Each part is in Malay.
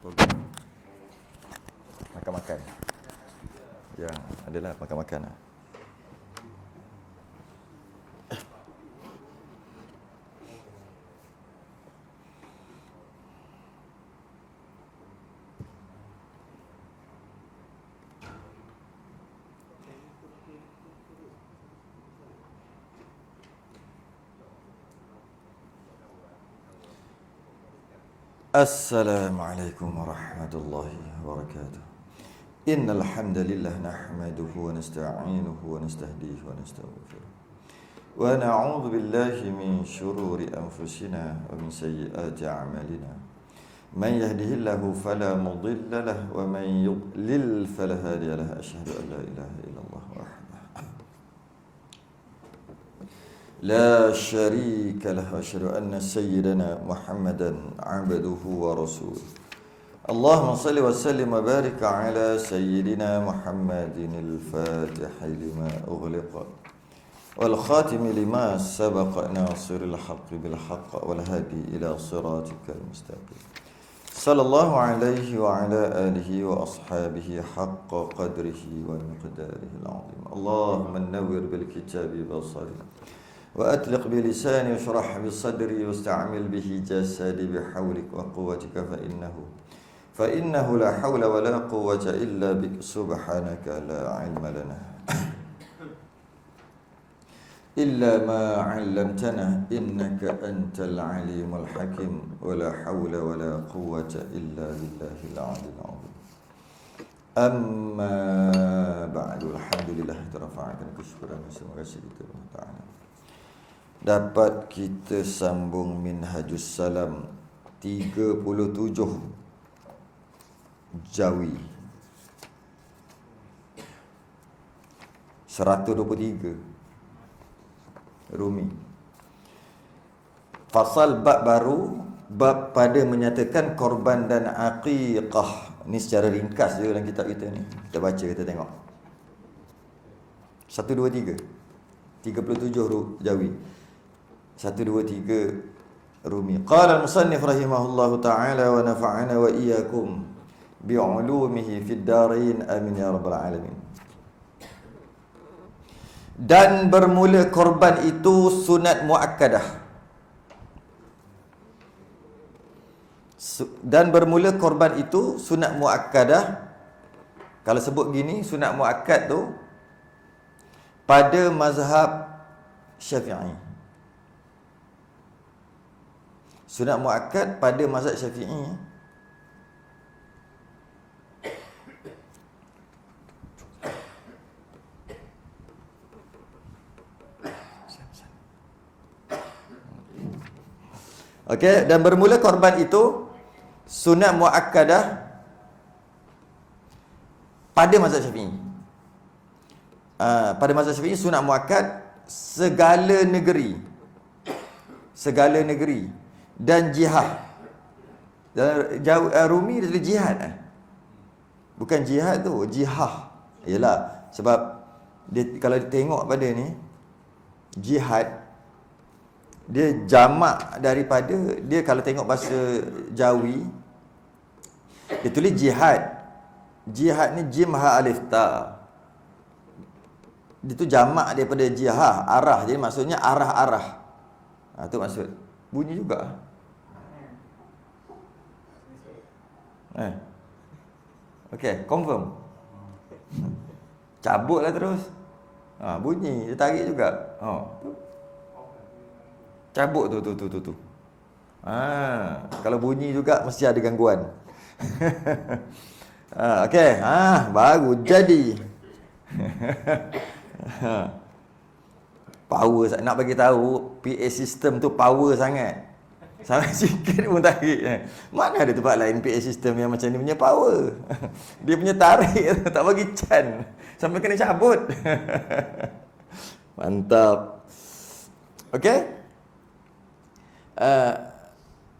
program makan-makan. Yang adalah makan-makan lah. Assalamualaikum warahmatullahi wabarakatuh. Innal hamdalillah nahmaduhu wa nasta'inuhu wa nastahdihi wa nastaghfiruh. Wa na'udzu billahi min shururi anfusina wa min sayyiati a'malina. Man yahdihillahu fala mudilla lahu wa man yudlil fala hadiya lahu. Asyhadu an la ilaha illallah wahdahu لا شريك له وأشهد أن سيدنا محمدا عبده ورسوله اللهم صل وسلم وبارك على سيدنا محمد الفاتح لما أغلق والخاتم لما سبق ناصر الحق بالحق والهادي إلى صراطك المستقيم صلى الله عليه وعلى آله وأصحابه حق قدره ومقداره العظيم اللهم نور بالكتاب بصري وأطلق بلساني واشرح بصدري واستعمل به جسدي بحولك وقوتك فإنه لا حول ولا قوة إلا بك سبحانك لا علم لنا إلا ما علمتنا إنك أنت العليم الحكيم ولا حول ولا قوة إلا بالله العلي العظيم أما بعد الحمد لله ترفعنا كشكرا وسمع سيدنا الله تعالى. Dapat kita sambung Minhajus Salam 37 Jawi 123 Rumi. Fasal bab baru, bab pada menyatakan korban dan aqiqah. Ni secara ringkas je dalam kitab kita ni. Kita baca, kita tengok 1, 2, 3 37 Jawi 1, 2, 3 Rumi. Qala al-musannif rahimahullahu ta'ala wa nafa'ana wa iyyakum bi'ulumihi fid darain amin ya rabbal alamin. Dan bermula korban itu sunat muakkadah. Dan bermula korban itu sunat muakkadah. Kalau sebut gini, sunat muakkad tu pada mazhab Syafi'i. Sunat muakkad pada mazhab Syafi'i. Okey, dan bermula korban itu sunat muakkadah pada mazhab Syafi'i. Pada mazhab Syafi'i sunat muakkad segala negeri dan jihad. Rumi dia tulis jihad bukan jihad tu, jihad. Yalah, sebab dia, kalau dia tengok pada ni jihad, dia jamak daripada, dia kalau tengok bahasa Jawi dia tulis jihad. Jihad ni jim ha alif ta. Dia tu jamak daripada jihad, arah. Jadi maksudnya arah-arah. Tu maksud. Bunyi juga. Okey, confirm. Cabutlah terus. Bunyi, dia tarik juga. Cabut tu. Kalau bunyi juga mesti ada gangguan. Okey, baru jadi. Power, nak bagi tahu PA system tu power sangat. Sampai sikit pun tarik. Mana ada tempat lain PA system yang macam ni punya power. Dia punya tarik tak bagi can, sampai kena cabut. Mantap. Okey.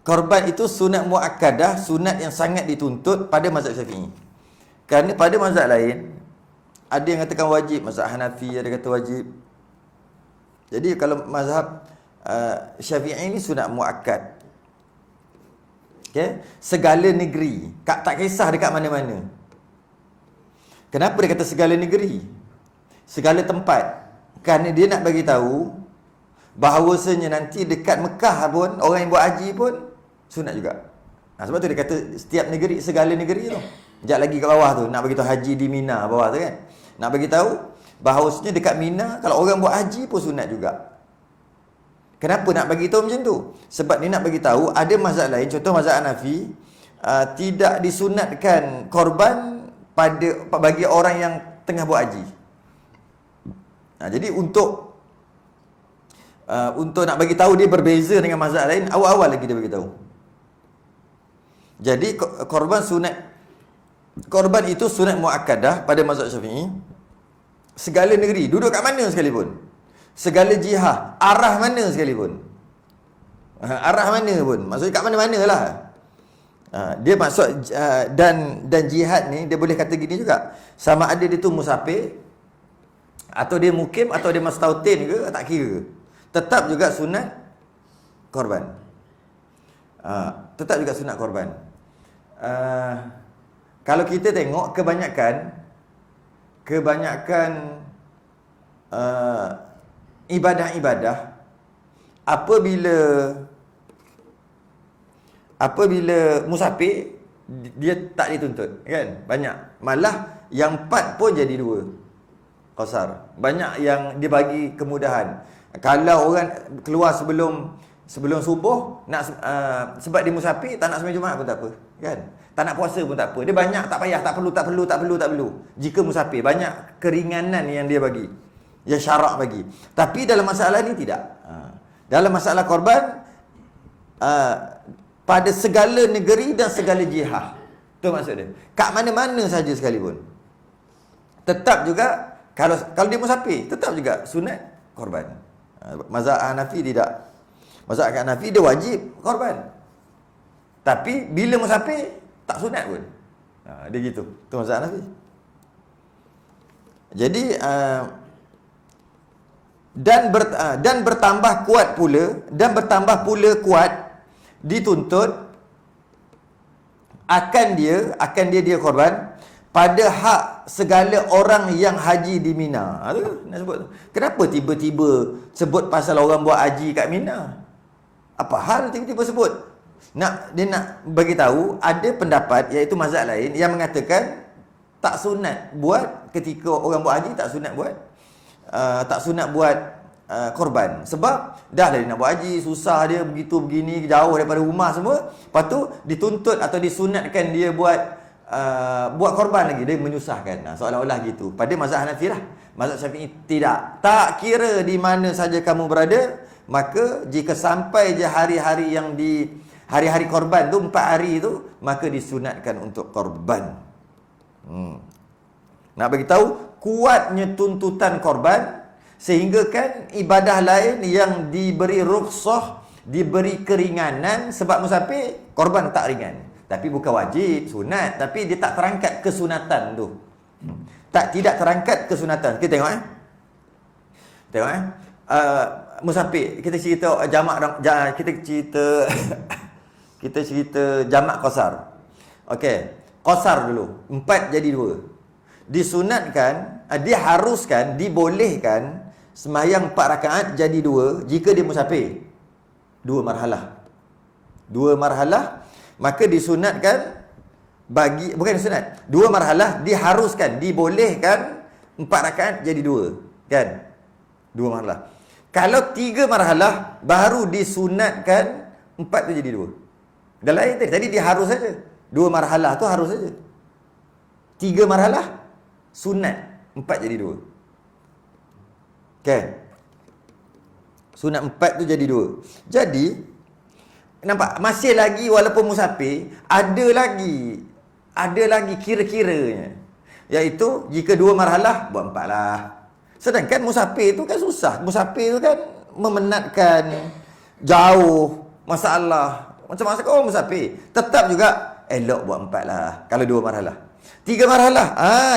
Korban itu sunat muakkadah, sunat yang sangat dituntut pada mazhab Syafi'i. Kerana pada mazhab lain ada yang katakan wajib, mazhab Hanafi ada kata wajib. Jadi kalau mazhab Syafi'i ni sunat muakkad. Okay? Segala negeri. Tak kisah dekat mana-mana. Kenapa dia kata segala negeri? Segala tempat. Kerana dia nak bagi tahu bahawasanya nanti dekat Mekah pun, orang yang buat haji pun sunat juga. Sebab tu dia kata setiap negeri, segala negeri tu. Sekejap lagi kat bawah tu, nak bagi tahu haji di Mina bawah tu kan. Nak bagi tahu bahawasanya dekat Mina, kalau orang buat haji pun sunat juga. Kenapa nak bagi tahu macam tu? Sebab dia nak bagi tahu ada mazhab lain, contoh mazhab Hanafi, tidak disunatkan korban bagi orang yang tengah buat haji. Jadi untuk nak bagi tahu dia berbeza dengan mazhab lain, awal-awal lagi dia bagi tahu. Jadi korban itu sunat muakkadah pada mazhab Syafi'i. Segala negeri, duduk kat mana sekalipun. Segala jihad, arah mana sekalipun. Arah mana pun. Maksudnya kat mana-mana lah. Dia maksud dan jihad ni dia boleh kata gini juga. Sama ada dia tu musafir, atau dia mukim, atau dia mustautin ke, tak kira. Tetap juga sunat korban. Tetap juga sunat korban. Kalau kita tengok kebanyakan ibadah-ibadah apabila musafir dia tak dituntut kan, banyak malah yang 4 pun jadi 2 qasar, banyak yang dibagi kemudahan. Kalau orang keluar sebelum subuh nak sebab dia musafir, tak nak sembahyang Jumaat pun tak apa kan, tak nak puasa pun tak apa, dia banyak, tak payah, tak perlu. Jika musafir banyak keringanan yang dia bagi, yang syarak bagi. Tapi dalam masalah ni tidak. Dalam masalah korban, pada segala negeri dan segala jihad. Itu maksud dia. Kat mana-mana saja sekalipun. Tetap juga, kalau dia musafir, tetap juga sunat korban. Mazhab Hanafi tidak. Mazhab Hanafi dia wajib korban. Tapi bila musafir, tak sunat pun. Dia gitu. Itu mazhab Hanafi. Jadi, dan bertambah kuat kuat dituntut akan dia korban pada hak segala orang yang haji di Mina. Nak sebut. Kenapa tiba-tiba sebut pasal orang buat haji kat Mina? Apa hal tiba-tiba sebut? Dia nak bagi tahu ada pendapat, iaitu mazhab lain yang mengatakan tak sunat buat ketika orang buat haji, tak sunat buat korban. Sebab dah lah dia nak buat haji, susah dia begini, jauh daripada rumah semua. Lepas tu dituntut atau disunatkan dia buat korban lagi, dia menyusahkan. Seolah-olah gitu. Pada mazhab Hanafi lah. Mazhab Syafi'i tidak. Tak kira di mana saja kamu berada, maka jika sampai je hari-hari yang hari-hari korban tu, 4 hari tu, maka disunatkan untuk korban. Nak bagi tahu kuatnya tuntutan korban, sehingga kan ibadah lain yang diberi rukhsah, diberi keringanan sebab musafir, korban tak ringan. Tapi bukan wajib, sunat, tapi dia tak terangkat kesunatan tu. Tidak terangkat kesunatan. Kita tengok musafir, kita cerita kita cerita jamak qasar. Okey, qasar dulu, 4 jadi 2. Disunatkan, diharuskan, dibolehkan sembahyang 4 rakaat jadi 2 jika dia musafir. 2 marhalah, maka disunatkan bukan disunat. 2 marhalah diharuskan, dibolehkan 4 rakaat jadi 2, kan? 2 marhalah. Kalau 3 marhalah baru disunatkan 4 tu jadi 2. Dah lain tadi dia harus saja. 2 marhalah tu harus saja. 3 marhalah sunat, 4 jadi 2. Okay. Sunat 4 tu jadi 2. Jadi nampak masih lagi, walaupun musafir, ada lagi kira-kiranya, iaitu jika 2 marhalah buat 4 lah. Sedangkan musafir tu kan susah. Musafir tu kan memenatkan, jauh, masalah. Macam-macam orang musafir, tetap juga elok buat 4 lah kalau 2 marhalah. 3 marhalah.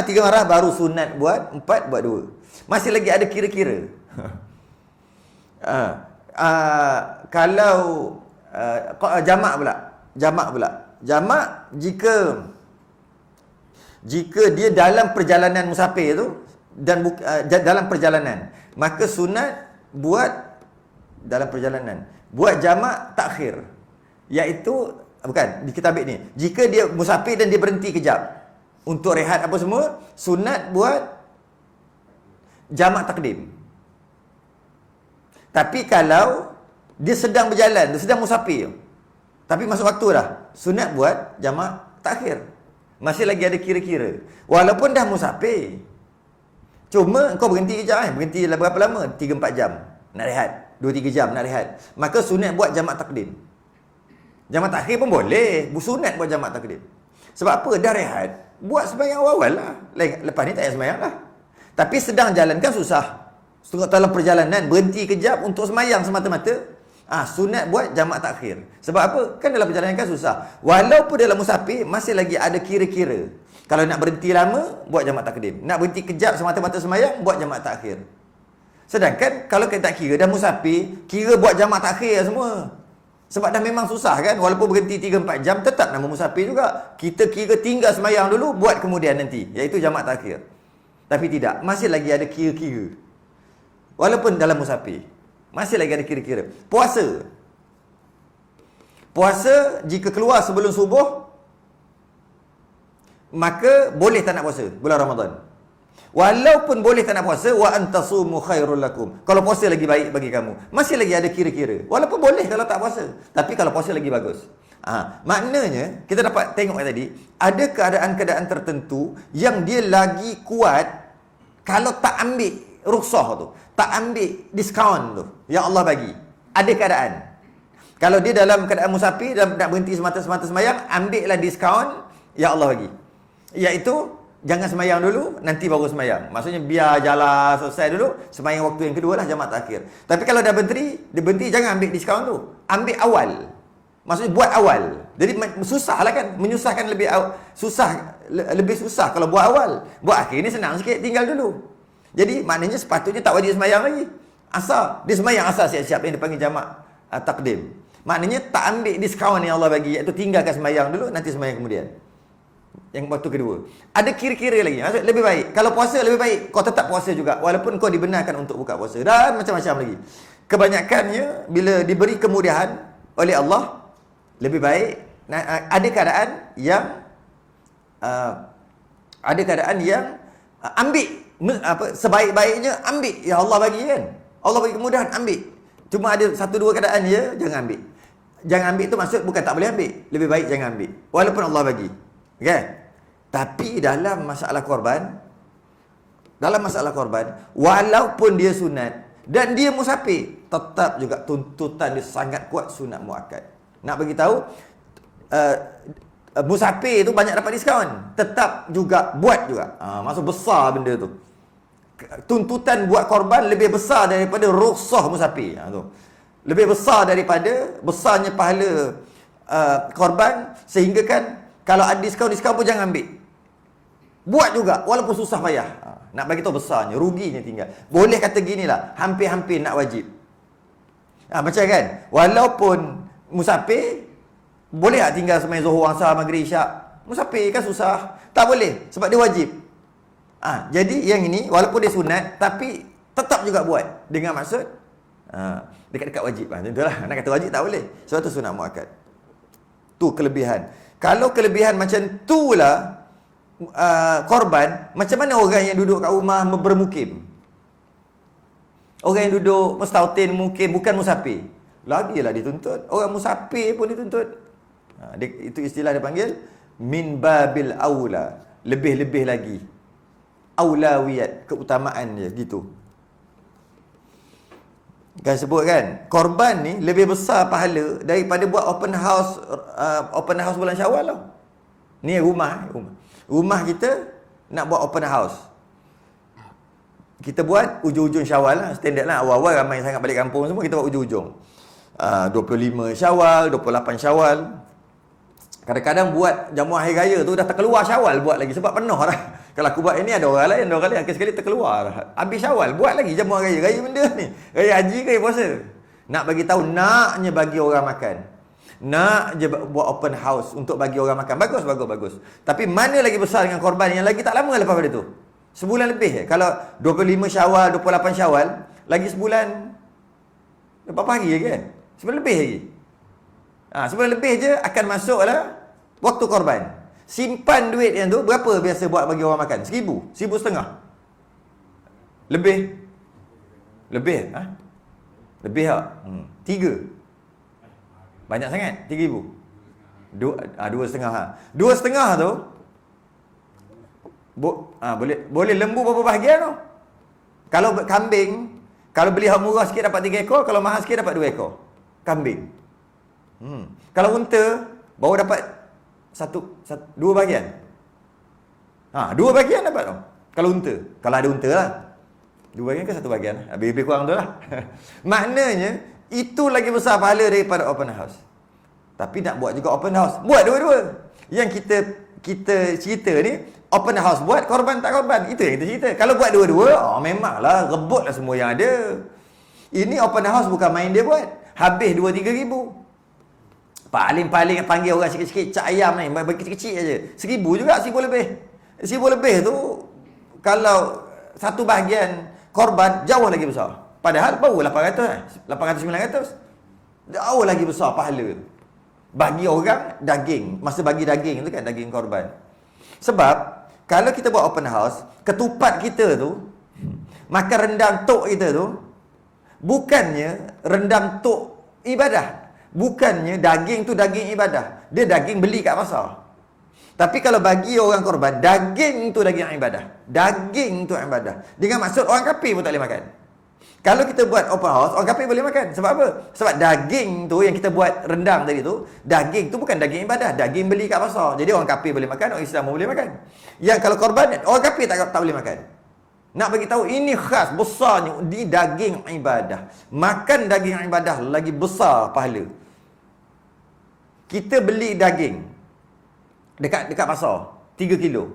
3 marhalah baru sunat buat 4, buat 2. Masih lagi ada kira-kira. Kalau jamak pula. jamak pula. Jamak jika dia dalam perjalanan musafir tu dan dalam perjalanan, maka sunat buat dalam perjalanan. Buat jamak takhir. Iaitu bukan di kitab ni. Jika dia musafir dan dia berhenti kejap untuk rehat apa semua, sunat buat jamak takdim. Tapi kalau dia sedang berjalan, dia sedang musafir, tapi masuk waktu dah, sunat buat jamak takhir. Masih lagi ada kira-kira. Walaupun dah musafir, cuma kau berhenti kejap berhenti berapa lama? 3-4 jam nak rehat, 2-3 jam nak rehat. Maka sunat buat jamak takdim. Jamak takhir pun boleh, sunat buat jamak takdim. Sebab apa? Dah rehat, buat sembahyang awal lah. Lepas ni tak payah sembahyang lah. Tapi sedang jalan kan susah. Setengah dalam perjalanan berhenti kejap untuk sembahyang semata-mata. Sunat buat jamak takhir. Sebab apa? Kan dalam perjalanan kan susah. Walaupun dalam musafir masih lagi ada kira-kira. Kalau nak berhenti lama, buat jamak takdim. Nak berhenti kejap semata-mata sembahyang, buat jamak takhir. Sedangkan kalau kita tak kira, dah musafir, kira buat jamak takhir semua. Sebab dah memang susah kan. Walaupun berhenti 3-4 jam, tetap nama musafir juga. Kita kira tinggal sembahyang dulu, buat kemudian nanti, iaitu jamak takhir. Tapi tidak, masih lagi ada kira-kira. Walaupun dalam musafir, masih lagi ada kira-kira. Puasa jika keluar sebelum subuh, maka boleh tak nak puasa bulan Ramadan. Walaupun boleh tak nak puasa, wa antasumu khairul lakum. Kalau puasa lagi baik bagi kamu. Masih lagi ada kira-kira. Walaupun boleh kalau tak puasa, tapi kalau puasa lagi bagus. Maknanya kita dapat tengok tadi, ada keadaan-keadaan tertentu yang dia lagi kuat kalau tak ambil rukhsah tu, tak ambil diskaun tu yang Allah bagi. Ada keadaan. Kalau dia dalam keadaan musafir dan nak berhenti semata-mata sembahyang, ambillah diskaun yang Allah bagi. Iaitu jangan sembahyang dulu, nanti baru sembahyang. Maksudnya biar jalan selesai dulu, sembahyang waktu yang kedua lah jamak takhir. Tapi kalau dah berhenti jangan ambil diskaun tu. Ambil awal. Maksudnya buat awal. Jadi susah lah kan, menyusahkan lebih susah kalau buat awal. Buat akhir ni senang sikit, tinggal dulu. Jadi maknanya sepatutnya tak wajib sembahyang lagi. Asal dia sembahyang asal siap-siap yang dipanggil jamak takdim. Maknanya tak ambil diskaun yang Allah bagi, iaitu tinggalkan sembahyang dulu, nanti sembahyang kemudian. Yang waktu kedua. Ada kira-kira lagi. Maksud lebih baik. Kalau puasa lebih baik, kau tetap puasa juga walaupun kau dibenarkan untuk buka puasa. Dan macam-macam lagi. Kebanyakannya bila diberi kemudahan oleh Allah, lebih baik. Ada keadaan yang ambil sebaik-baiknya ambil yang Allah bagi kan. Allah bagi kemudahan, ambil. Cuma ada 1-2 keadaan je, jangan ambil. Jangan ambil tu maksud bukan tak boleh ambil. Lebih baik jangan ambil. Walaupun Allah bagi. Okay? Tapi dalam masalah korban, walaupun dia sunat dan dia musafir, tetap juga tuntutan dia sangat kuat sunat muakkad. Nak bagi tahu, musafir tu banyak dapat diskaun, tetap juga buat juga. Maksud besar benda tu. Tuntutan buat korban lebih besar daripada rukhsah musafir. Tu. Lebih besar daripada besarnya pahala korban, sehingga kan kalau ada diskaun pun jangan ambil. Buat juga walaupun susah payah. Nak bagi tahu besarnya, ruginya tinggal. Boleh kata ginilah, hampir-hampir nak wajib. Macam kan, walaupun musafir boleh tak tinggal sembahyang zuhur, asar, maghrib, isyak? Musafir kan susah. Tak boleh sebab dia wajib. Jadi yang ini walaupun dia sunat tapi tetap juga buat dengan maksud dekat-dekat wajib. Tentulah nak kata wajib tak boleh. Sebab tu sunat muakkad. Tu kelebihan. Kalau kelebihan macam tu lah korban, macam mana orang yang duduk kat rumah bermukim? Orang yang duduk mustautin mukim, bukan musafir. Lagilah dituntut. Orang musafir pun dituntut. Itu istilah dia panggil min babil aula. Lebih-lebih lagi. Aulawiyat, keutamaan dia gitu. Kan sebut kan, korban ni lebih besar pahala daripada buat open house bulan Syawal lah. Ni rumah kita nak buat open house. Kita buat ujung-ujung Syawal lah, standard lah. Awal-awal ramai sangat balik kampung semua, kita buat ujung-ujung. 25 Syawal, 28 Syawal. Kadang-kadang buat jamuan hari raya tu dah terkeluar Syawal buat lagi sebab penuh dah. Kalau aku buat ini ada orang lain akhir sekali terkeluar. Habis Syawal buat lagi jamuan raya benda ni. Raya haji ke raya puasa. Nak bagi tahu naknya bagi orang makan. Nak je buat open house untuk bagi orang makan. Bagus. Tapi mana lagi besar dengan korban yang lagi tak lama lepas pada tu? Sebulan lebih. Kalau 25 Syawal, 28 Syawal, lagi sebulan berapa hari lagi kan? Sebulan lebih lagi. Sebulan lebih je akan masuklah waktu korban. Simpan duit yang tu, berapa biasa buat bagi orang makan? 1,000, 1,500. Lebih. Lebih tak? 3. Banyak sangat, 3,000. 2,500. 2,500 tu boleh lembu berapa bahagian tu? Kalau kambing, kalau beli hak murah sikit dapat 3 ekor, kalau mahal sikit dapat 2 ekor. Kambing. Kalau unta baru dapat 2 bahagian. 2 bahagian dapat tu. Kalau unta, kalau ada unta lah. 2 bahagian ke 1 bahagian? Lebih kurang tu lah. Maknanya itu lagi besar pahala daripada open house. Tapi nak buat juga open house, buat dua-dua. Yang kita cerita ni, open house buat, korban tak korban. Itu yang kita cerita. Kalau buat dua-dua, memanglah rebutlah semua yang ada. Ini open house bukan main dia buat. Habis 2-3 ribu. Paling panggil orang sikit-sikit, cak ayam ni, bagi kecil-kecil aja. 1,000 juga, 1,000 lebih. 1,000 lebih tu, kalau satu bahagian korban, jauh lagi besar. Padahal baru 800, 900. Jauh lagi besar pahala. Bagi orang daging. Masa bagi daging tu kan, daging korban. Sebab, kalau kita buat open house, ketupat kita tu, makan rendang tok kita tu, bukannya rendang tok ibadah. Bukannya daging tu daging ibadah. Dia daging beli kat pasar. Tapi kalau bagi orang korban, daging tu daging ibadah. Daging tu ibadah. Dengan maksud orang kafir pun tak boleh makan. Kalau kita buat open house, orang kafir boleh makan. Sebab apa? Sebab daging tu yang kita buat rendang tadi tu, daging tu bukan daging ibadah, daging beli kat pasar. Jadi orang kafir boleh makan, orang Islam pun boleh makan. Yang kalau korban, orang kafir tak boleh makan. Nak bagi tahu ini khas besarnya di daging ibadah. Makan daging ibadah lagi besar pahala. Kita beli daging dekat pasar 3 kilo.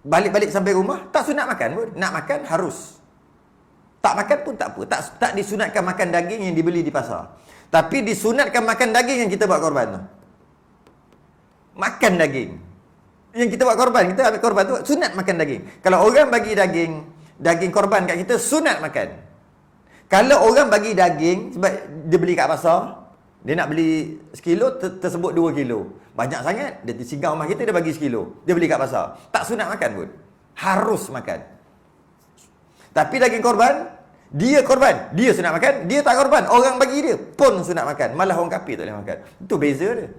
Balik-balik sampai rumah tak sunat makan pun. Nak makan harus. Tak makan pun tak apa. Tak disunatkan makan daging yang dibeli di pasar. Tapi disunatkan makan daging yang kita buat korban tu. Makan daging yang kita buat korban, kita ambil korban tu sunat makan daging. Kalau orang bagi daging korban kat kita, sunat makan. Kalau orang bagi daging sebab dia beli kat pasar, dia nak beli sekilo, tersebut 2 kilo. Banyak sangat, dia singgah rumah kita, dia bagi sekilo. Dia beli kat pasar. Tak sunat makan pun. Harus makan. Tapi daging korban, dia sunat makan, dia tak korban. Orang bagi dia pun sunat makan. Malah orang kafir tak boleh makan. Itu beza dia.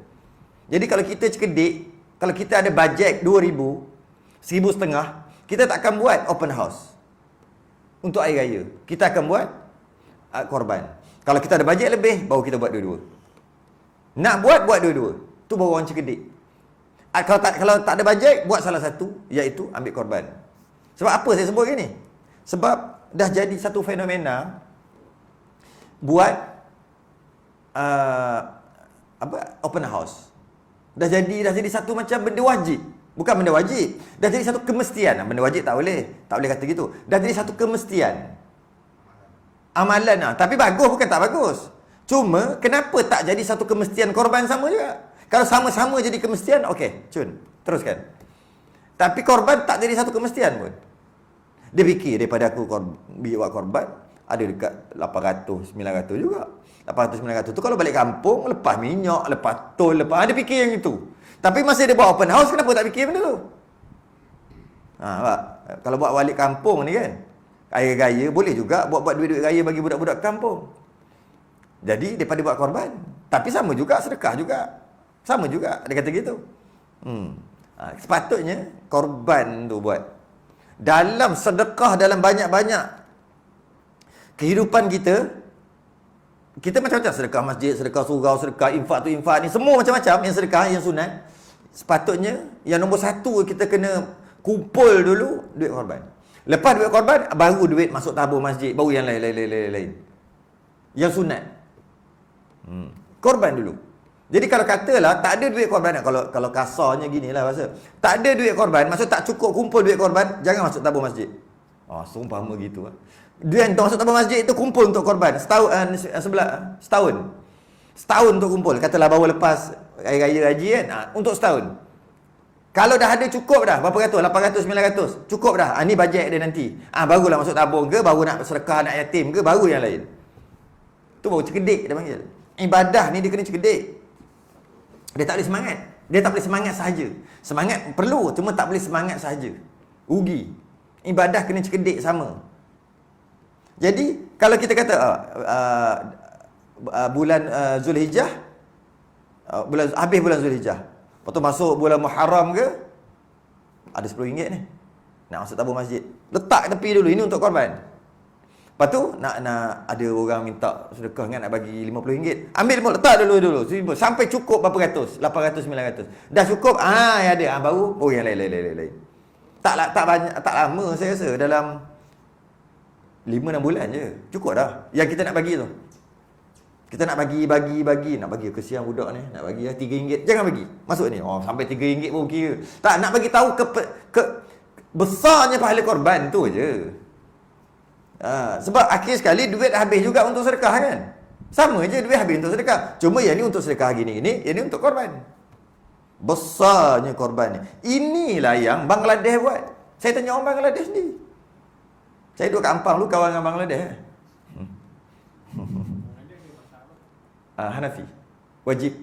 Jadi kalau kita cekedik, kalau kita ada bajet 2,000, 1,500, kita tak akan buat open house untuk hari raya. Kita akan buat korban. Kalau kita ada bajet lebih, baru kita buat dua-dua. Nak buat dua-dua. Tu baru orang cekedik. Kalau tak ada bajet, buat salah satu, iaitu ambil korban. Sebab apa saya sebut gini? Sebab dah jadi satu fenomena buat open house. Dah jadi satu macam benda wajib. Bukan benda wajib. Dah jadi satu kemestian. Benda wajib tak boleh kata gitu. Dah jadi satu kemestian. Amalan lah. Tapi bagus bukan tak bagus. Cuma kenapa tak jadi satu kemestian korban sama juga? Kalau sama-sama jadi kemestian, okey, cun, teruskan. Tapi korban tak jadi satu kemestian pun. Dia fikir daripada aku buat korban, ada dekat 800, 900 juga. 800, 900 tu kalau balik kampung, lepas minyak, lepas tol, dia fikir yang itu. Tapi masa dia buat open house, kenapa tak fikir benda tu? Pak, kalau buat balik kampung ni kan, raya-raya boleh juga buat duit-duit raya bagi budak-budak kampung. Jadi daripada buat korban, tapi sama juga sedekah juga. Sama juga dia kata gitu. Sepatutnya korban tu buat. Dalam sedekah, dalam banyak-banyak kehidupan kita macam-macam. Sedekah masjid, sedekah surau, sedekah infak tu infak ni, semua macam-macam yang sedekah, yang sunat. Sepatutnya yang nombor satu kita kena kumpul dulu duit korban. Lepas duit korban, baru duit masuk tabur masjid, baru yang lain. Yang sunat. Korban dulu. Jadi kalau katalah tak ada duit korban, kalau kasarnya ginilah bahasa. Tak ada duit korban, maksud tak cukup kumpul duit korban, jangan masuk tabur masjid. Seumpama gitu. Dia yang masuk tabur masjid itu kumpul untuk korban setahun. Setahun untuk kumpul. Katalah baru lepas Hari Raya Haji kan. Untuk setahun. Kalau dah ada cukup dah, berapa ratus? 800, 900. Cukup dah. Ni bajet dia nanti. Barulah masuk tabung ke, baru nak sedekah anak yatim ke, baru yang lain. Tu baru cerdik dia panggil. Ibadah ni dia kena cerdik. Dia tak boleh semangat. Dia tak boleh semangat sahaja. Semangat perlu, cuma tak boleh semangat sahaja. Rugi. Ibadah kena cerdik sama. Jadi, kalau kita kata bulan Zulhijjah, habis bulan Zulhijjah, lepas tu masuk bulan Muharram ke, ada RM10 ni. Nak masuk tabung masjid. Letak tepi dulu, ini untuk korban. Lepas tu, nak ada orang minta sedekah kan, nak bagi RM50. Ambil semua, letak dulu. Sampai cukup berapa ratus? 800, 900. Dah cukup, yang ada. Baru, yang lain. Tak lama saya rasa, dalam 5-6 bulan je. Cukup dah. Yang kita nak bagi tu. Kita nak bagi. Nak bagi kesian budak ni. Nak bagi RM3. Jangan bagi. Masuk ni. Sampai RM3 pun kira. Tak, nak bagi tahu besarnya pahala korban tu je. Sebab akhir sekali duit habis juga untuk sedekah kan. Sama je duit habis untuk sedekah. Cuma yang ni untuk sedekah gini, yang ni untuk korban. Besarnya korban ni. Inilah yang Bangladesh buat. Saya tanya orang Bangladesh ni. Saya duduk kat Ampang dulu, kawan dengan Bangladesh. Hanafi. Wajib.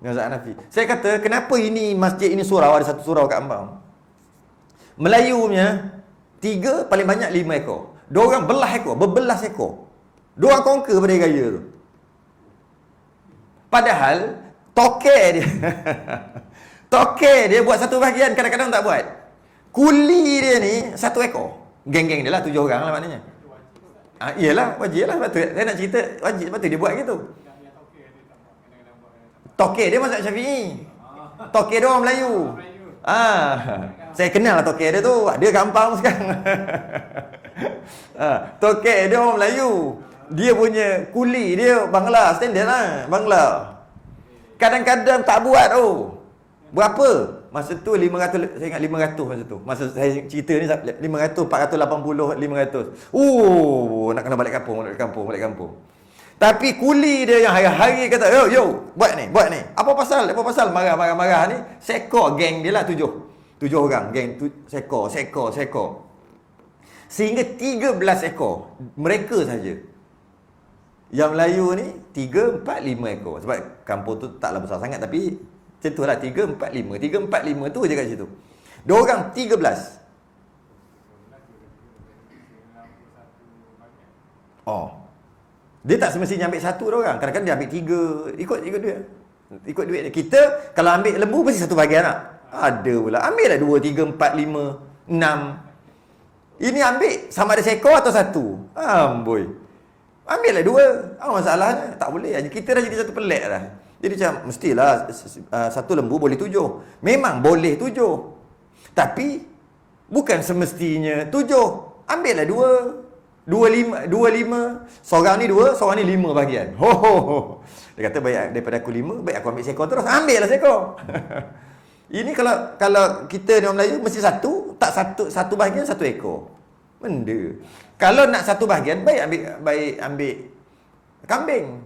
Mazhab Hanafi. Saya kata, kenapa ini masjid ini surau, ada satu surau kat Ampang. Melayunya 3, paling banyak 5 ekor. Diorang belah ekor, berbelas ekor. Diorang conquer pada Hari Raya tu. Padahal Tokek dia buat satu bahagian, kadang-kadang tak buat. Kuli dia ni 1 ekor. Geng-geng dia lah, 7 orang lah maknanya. Iyalah, wajib lah. Saya nak cerita wajib, sebab tu dia buat gitu. Tokek dia mazhab Syafi'i. Tokek dia orang Melayu. Saya kenal lah tokek dia tu. Dia gampang sekarang. Tokek dia orang Melayu. Dia punya kuli dia Bangla, standard lah, Bangla. Kadang-kadang tak buat tu. Berapa? Masa tu 500, saya ingat 500 masa tu. Masa saya cerita ni 500, 480, 500. Nak kena balik kampung. Tapi kuli dia yang hari-hari kata, yo, buat ni. Apa pasal marah ni? Sekor geng dia lah 7 orang, geng sekor. Sehingga 13 ekor mereka saja. Yang Melayu ni 3, 4, 5 ekor. Sebab kampung tu taklah besar sangat, tapi macam tu lah, 3, 4, 5. 3, 4, 5 tu je kat situ. Diorang 13. Dia tak semestinya ambil 1 diorang. Kadang-kadang dia ambil 3. Ikut duit dia. Kita kalau ambil lembu mesti 1 bahagian tak? Ada pula. Ambil lah 2, 3, 4, 5, 6. Ini ambil sama ada seekor atau 1. Amboi. Ambil lah 2. Masalahnya tak boleh. Kita dah jadi satu pelik dah. Jadi macam mestilah 1 lembu boleh 7. Memang boleh 7. Tapi bukan semestinya 7. Ambil lah 2, 5. Seorang ni 2, seorang ni 5 bahagian. Dia kata baik daripada aku 5, baik aku ambil seekor terus. Ambil lah seekor. Ini kalau kita di orang Melayu mesti 1, tak satu bahagian 1 ekor. Benda. Kalau nak 1 bahagian, baik ambil kambing.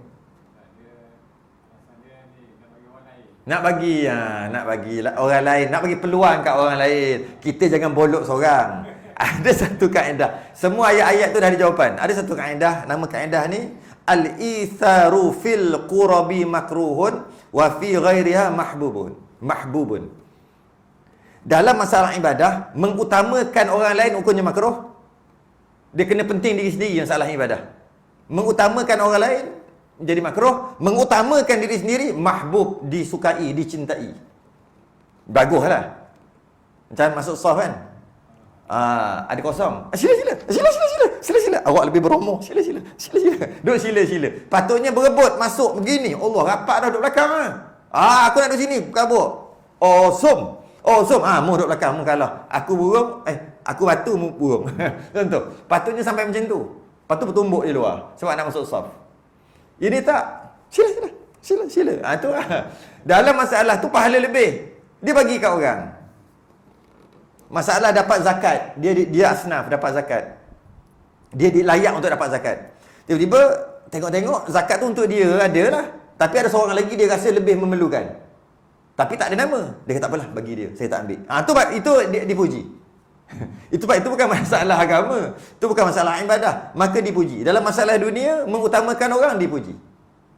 Nak bagi orang lain, nak bagi peluang kat orang lain. Kita jangan bolok seorang. Ada satu kaedah. Semua ayat-ayat tu dah ada jawapan. Ada satu kaedah, nama kaedah ni al-itharu fil qurabi makruhun wa fi ghairiha mahbubun. Dalam masalah ibadah, mengutamakan orang lain hukumnya makruh. Dia kena penting diri sendiri yang salah ibadah. Mengutamakan orang lain jadi makruh, mengutamakan diri sendiri mahbub, disukai, dicintai. Baguslah. Macam masuk saf kan? Ada kosong. Sila. Awak lebih beromoh. Sila. Duduk sila. Patutnya berebut masuk begini. Allah, rapat dah duduk belakang ah. Aku nak duduk sini, kabur. Som. Mu duduk belakang, mu kalah. Aku burung, aku batu, mu burung. Contoh. Patutnya sampai macam tu. Lepas tu bertumbuk di luar sebab nak masuk saf. Ini tak. Sila. Tu lah. Dalam masalah tu pahala lebih. Dia bagi kat orang. Masalah dapat zakat. Dia asnaf dapat zakat. Dia layak untuk dapat zakat. Tiba-tiba tengok-tengok zakat tu untuk dia ada lah. Tapi ada seorang lagi dia rasa lebih memerlukan. Tapi tak ada nama. Dia kata apalah bagi dia, saya tak ambil. Itu dia dipuji. Itu bukan masalah agama. Itu bukan masalah ibadah. Maka dipuji. Dalam masalah dunia, mengutamakan orang dipuji.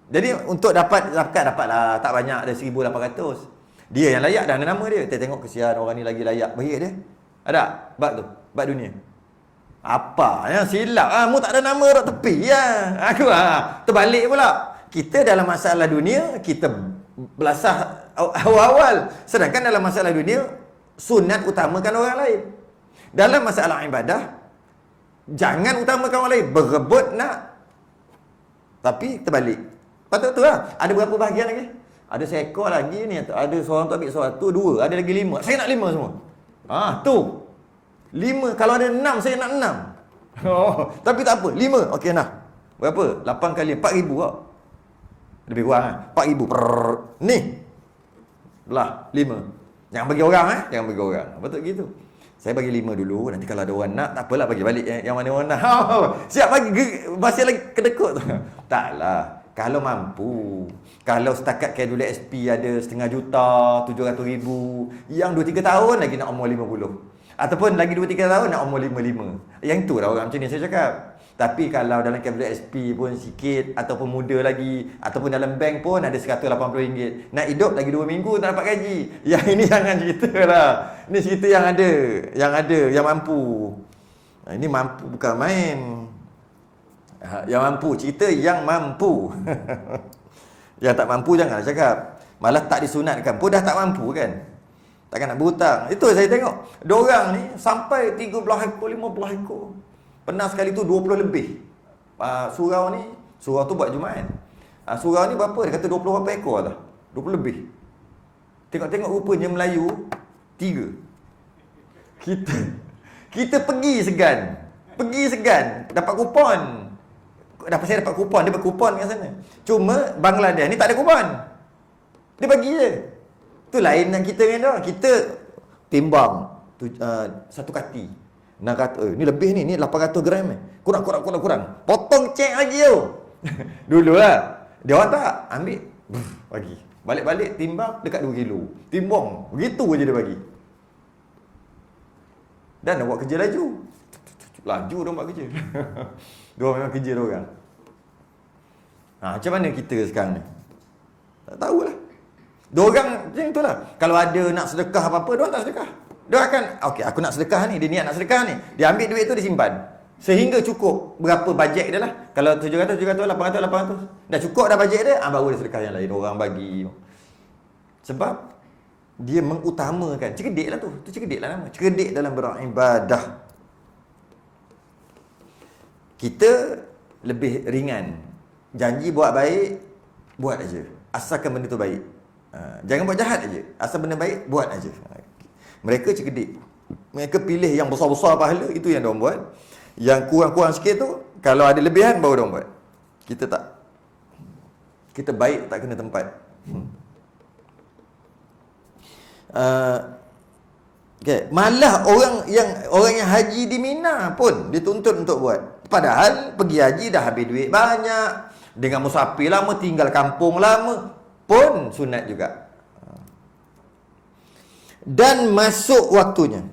Jadi untuk dapat zakat dapatlah, tak banyak, ada 1,800. Dia yang layak dah ada nama dia. Kita tengok kesian orang ni lagi layak. Bagi dia. Ada bab tu, bab dunia. Apa yang silap mu tak ada nama dok tepi ya. Aku terbalik pula. Kita dalam masalah dunia kita belasah awal-awal, sedangkan dalam masalah dunia sunat utamakan orang lain. Dalam masalah ibadah jangan utamakan orang lain, berebut nak. Tapi terbalik. Patut tu lah. Ada berapa bahagian lagi? Ada seekor lagi ni, ada seorang tu ambil sesuatu, 2, ada lagi 5. Saya nak 5 semua. Tu 5, kalau ada 6 saya nak 6. Tapi tak apa, 5. Okey nah. Berapa? 8 kali 4,000 kau. Lebih kurang 4,000. Ni. Belah 5. Jangan bagi orang jangan bagi orang. Betul gitu. Saya bagi 5 dulu, nanti kalau ada orang nak tak apalah bagi balik yang mana orang nak. Siap bagi masih lagi kedekut tu. Taklah. Kalau mampu, kalau setakat Kedul SP ada 500,000, 700,000, yang 2-3 tahun lagi nak umur 50. Ataupun lagi 2-3 tahun nak umur 55. Yang tu lah orang macam ni saya cakap. Tapi kalau dalam Kedul SP pun sikit, ataupun muda lagi, ataupun dalam bank pun ada RM180. Nak hidup lagi 2 minggu tak dapat gaji. Yang ini jangan cerita lah. Ini cerita yang ada, yang mampu. Ini mampu bukan main. Yang mampu, cerita yang mampu. Yang tak mampu janganlah cakap. Malah tak disunatkan pun dah tak mampu kan. Takkan nak berhutang. Itu saya tengok. Diorang ni sampai 13 ekor, 15 ekor. Pernah sekali tu 20 lebih. Surau tu buat Jumaat. Surau ni berapa? Dia kata 20 berapa ekor lah. 20 lebih. Tengok-tengok rupanya Melayu 3. Kita pergi segan. Dapat kupon. Saya dapat kupon. Dia berkupon kat sana. Cuma Bangladesh ni tak ada kupon. Dia bagi je. Tu lain dengan kita ni dah. Kita timbang satu kati. Nak kata, ni lebih ni 800 gram Kurang. Potong cek lagi tu. Dulu lah. Dia orang tak ambil. Bagi. Balik-balik timbang dekat 2 kilo. Timbang. Begitu je dia bagi. Dan nak buat kerja laju. Laju dia buat kerja. Dia memang kerja dia orang. Macam mana kita sekarang ni? Tak tahulah. Dia orang macam itulah. Kalau ada nak sedekah apa-apa, dia orang tak sedekah. Dia akan, okey aku nak sedekah ni, dia niat nak sedekah ni. Dia ambil duit tu dia simpan. Sehingga cukup berapa bajet dia lah. Kalau 700, 800. Dah cukup dah bajet dia, baru dia sedekah yang lain. Orang bagi. Sebab dia mengutamakan. Cerdik lah tu. Tu cerdik lah nama. Cerdik dalam beribadah. Kita lebih ringan. Janji buat baik, buat aja. Asalkan benda tu baik. Jangan buat jahat aja. Asal benda baik, buat aja. Mereka cerdik. Mereka pilih yang besar-besar pahala, itu yang diorang buat. Yang kurang-kurang sikit tu, kalau ada lebihan baru diorang buat. Kita tak. Kita baik tak kena tempat. Okay. Malah orang yang haji di Mina pun dituntut untuk buat. Padahal pergi haji dah habis duit banyak, dengan musafir lama, tinggal kampung lama, pun sunat juga. Dan masuk waktunya.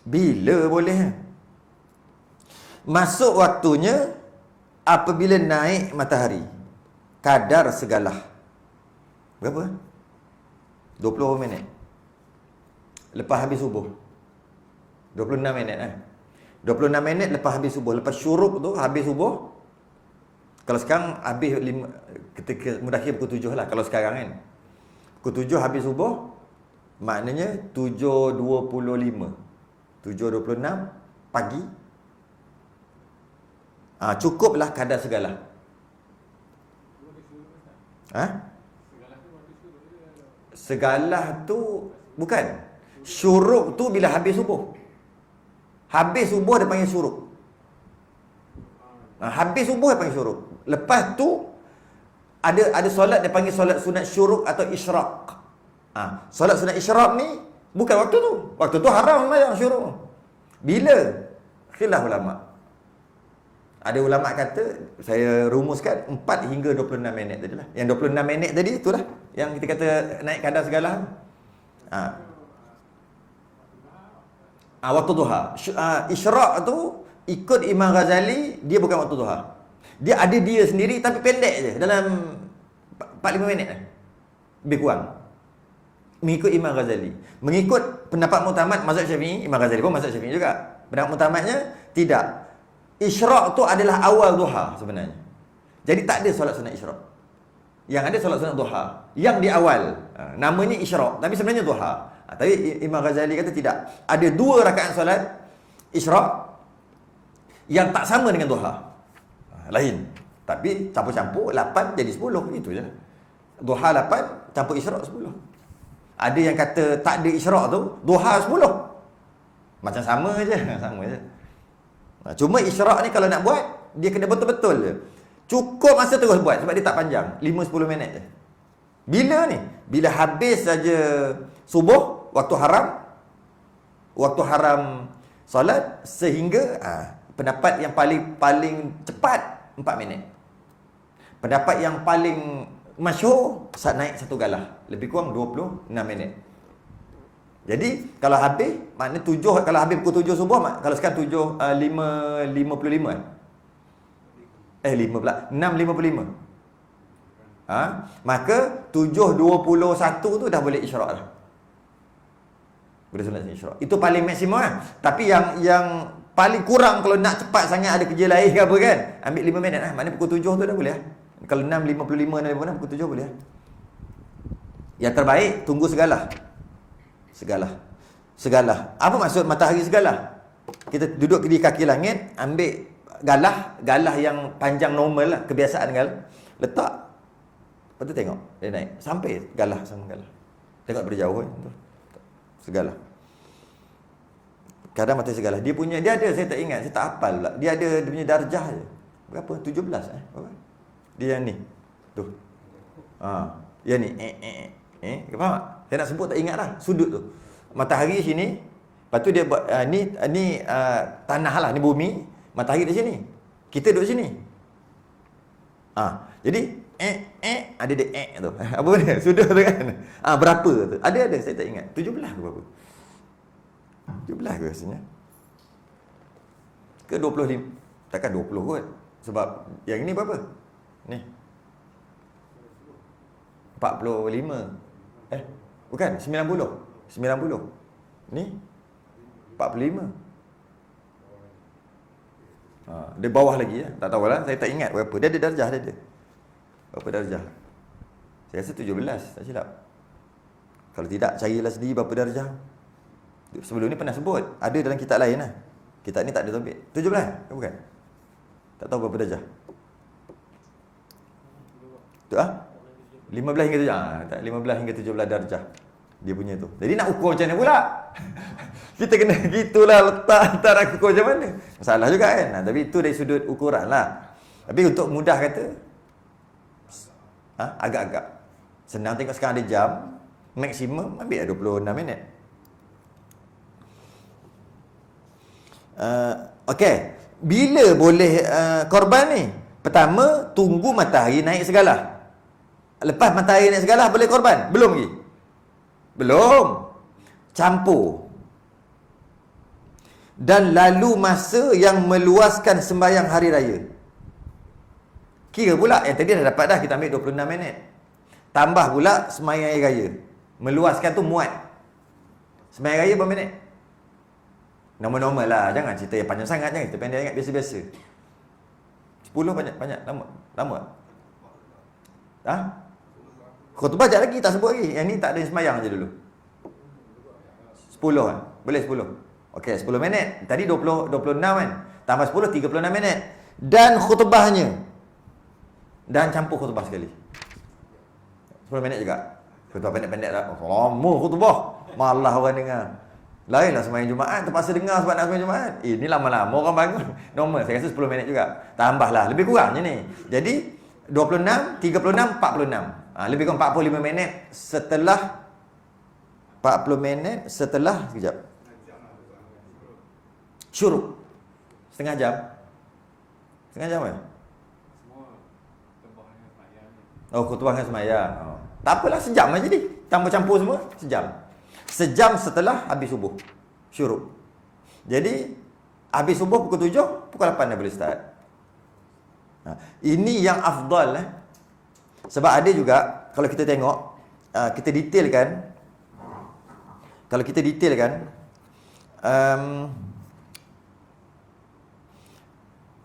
Bila boleh? Masuk waktunya apabila naik matahari. Kadar segalah. Berapa? 20 minit. Lepas habis subuh. 26 minit 26 minit lepas habis subuh. Lepas syuruk tu habis subuh. Kalau sekarang habis ketika mudakhir pukul 7 lah. Kalau sekarang kan pukul 7 habis subuh, maknanya 7.25 7.26 pagi. Cukuplah kadar segala. Segalah tu bukan. Syuruk tu bila habis subuh. Habis subuh dia panggil syuruk. Habis subuh dia panggil syuruk. Lepas tu ada solat dia panggil solat sunat syuruk atau isyraq. Solat sunat isyraq ni bukan waktu tu. Waktu tu haram sembahyang syuruk. Bila? Khilaf ulama. Ada ulama kata, saya rumuskan 4 hingga 26 minit tadi lah. Yang 26 minit tadi itulah yang kita kata naik kadar segala. Waktu duha. Isyraq tu ikut Imam Ghazali, dia bukan waktu duha. Dia ada dia sendiri tapi pendek je, dalam 4-5 minit lah. Lebih kurang. Mengikut Imam Ghazali. Mengikut pendapat muktamad mazhab Syafi'i, Imam Ghazali pun mazhab Syafi'i juga. Pendapat muktamadnya tidak. Isyraq tu adalah awal duha sebenarnya. Jadi tak ada solat sunat isyraq. Yang ada solat sunat duha yang di awal. Namanya isyraq tapi sebenarnya duha. Tapi Imam Ghazali kata tidak. Ada 2 rakaat solat isyraq yang tak sama dengan duha. Lain. Tapi campur-campur 8 jadi 10 gitu je. Duha 8 campur isyraq 10. Ada yang kata tak ada isyraq tu, duha 10. Macam sama je, sama je. Cuma isyraq ni kalau nak buat, dia kena betul-betul je. Cukup masa terus buat sebab dia tak panjang, 5-10 minit je. Bila ni? Bila habis saja subuh, waktu haram solat sehingga pendapat yang paling cepat 4 minit. Pendapat yang paling masyhur saat naik satu galah, lebih kurang 26 minit. Jadi kalau habis, maknanya 7, kalau habis pukul 7 subuh, kalau sekarang 7:55 kan? 6:55. Maka 7:21 tu dah boleh isyraq lah. Boleh solat isyraq. Itu paling maksimum kan. Tapi yang paling kurang kalau nak cepat sangat, ada kerja lain ke apa kan, ambil 5 minit lah. Maknanya pukul 7 tu dah boleh lah. Kalau 6:55 dah boleh, pukul 7 boleh lah. Yang terbaik tunggu segalah. Apa maksud matahari segalah? Kita duduk di kaki langit, ambil galah yang panjang normal lah, kebiasaan galah, letak. Lepas tu tengok dia naik sampai galah sama galah. Tengok dari jauh kan. Segalah. Kadang matahari segalah. Dia ada, saya tak ingat, saya tak hafal pula. Dia punya darjah je. Berapa? 17 berapa? Dia yang ni. Tu. Yang ni. Faham tak? Saya nak sebut tak ingat lah sudut tu. Matahari sini, lepas tu dia buat ni tanah lah, ni bumi, matahari di sini. Kita duduk sini. Jadi ada dia tu. Apa benda? Sudut tu kan. Berapa tu? Ada saya tak ingat. 17 ke berapa? 17 ke rasanya? Ke 25? Takkan 20 kot. Sebab yang ini berapa? Ni 45. Bukan, 90. Ni 45. Dia bawah lagi ya. Tak tahulah, saya tak ingat berapa. Dia ada darjah dia. Berapa darjah? Saya rasa 17, tak silap. Kalau tidak, carilah sendiri berapa darjah. Sebelum ni pernah sebut, ada dalam kitab lain lah. Kitab ni tak ada topik. 17, bukan? Tak tahu berapa darjah. Tu 15 hingga 17. Tak, 15 hingga 17 darjah. Dia punya tu. Jadi nak ukur macam mana pula? Kita kena gitulah letak nak ukur macam mana. Masalah juga kan. Tapi itu dari sudut ukuran lah. Tapi untuk mudah kata, agak-agak senang. Tengok sekarang ada jam, maksimum ambil 26 minit. Okey. Bila boleh korban ni? Pertama, tunggu matahari naik segala. Lepas matahari naik segala boleh korban? Belum lagi? Belum. Campur. Dan lalu masa yang meluaskan sembahyang hari raya. Kira pula, yang tadi dah dapat dah, kita ambil 26 minit. Tambah pula sembahyang hari raya. Meluaskan tu muat. Sembahyang raya berapa minit? Normal-normal lah. Jangan cerita yang panjang sangat. Jangan cerita pendek sangat, biasa-biasa. 10 banyak. Lama. Khutbah sekejap lagi, tak sebut lagi. Yang ni tak ada sembahyang je dulu. 10 kan? Boleh 10. Okey, 10 minit. Tadi 26 kan? Tambah 10, 36 minit. Dan khutbahnya. Dan campur khutbah sekali. 10 minit juga. Khutbah pendek-pendek lah. Lama khutbah. Malah orang dengar. Lainlah sembahyang Jumaat, terpaksa dengar sebab nak sembahyang Jumaat. Ini lama-lama orang bangun. Normal, saya rasa 10 minit juga. Tambahlah, lebih kurang je ni. Jadi 26, 36, 46. Lebih kurang 45 minit setelah 40 minit setelah syuruk. Setengah Setengah jam kan? Semua khutbah dengan sembahyang. Oh, khutbah dengan sembahyang. Oh. Tak apalah, sejam aja ni. Campur-campur semua, sejam. Sejam setelah habis subuh. Syuruk. Jadi, habis subuh pukul 7, pukul 8 dah boleh start. Ini yang afdal. Sebab ada juga, kalau kita tengok, kita detailkan. Kalau kita detailkan,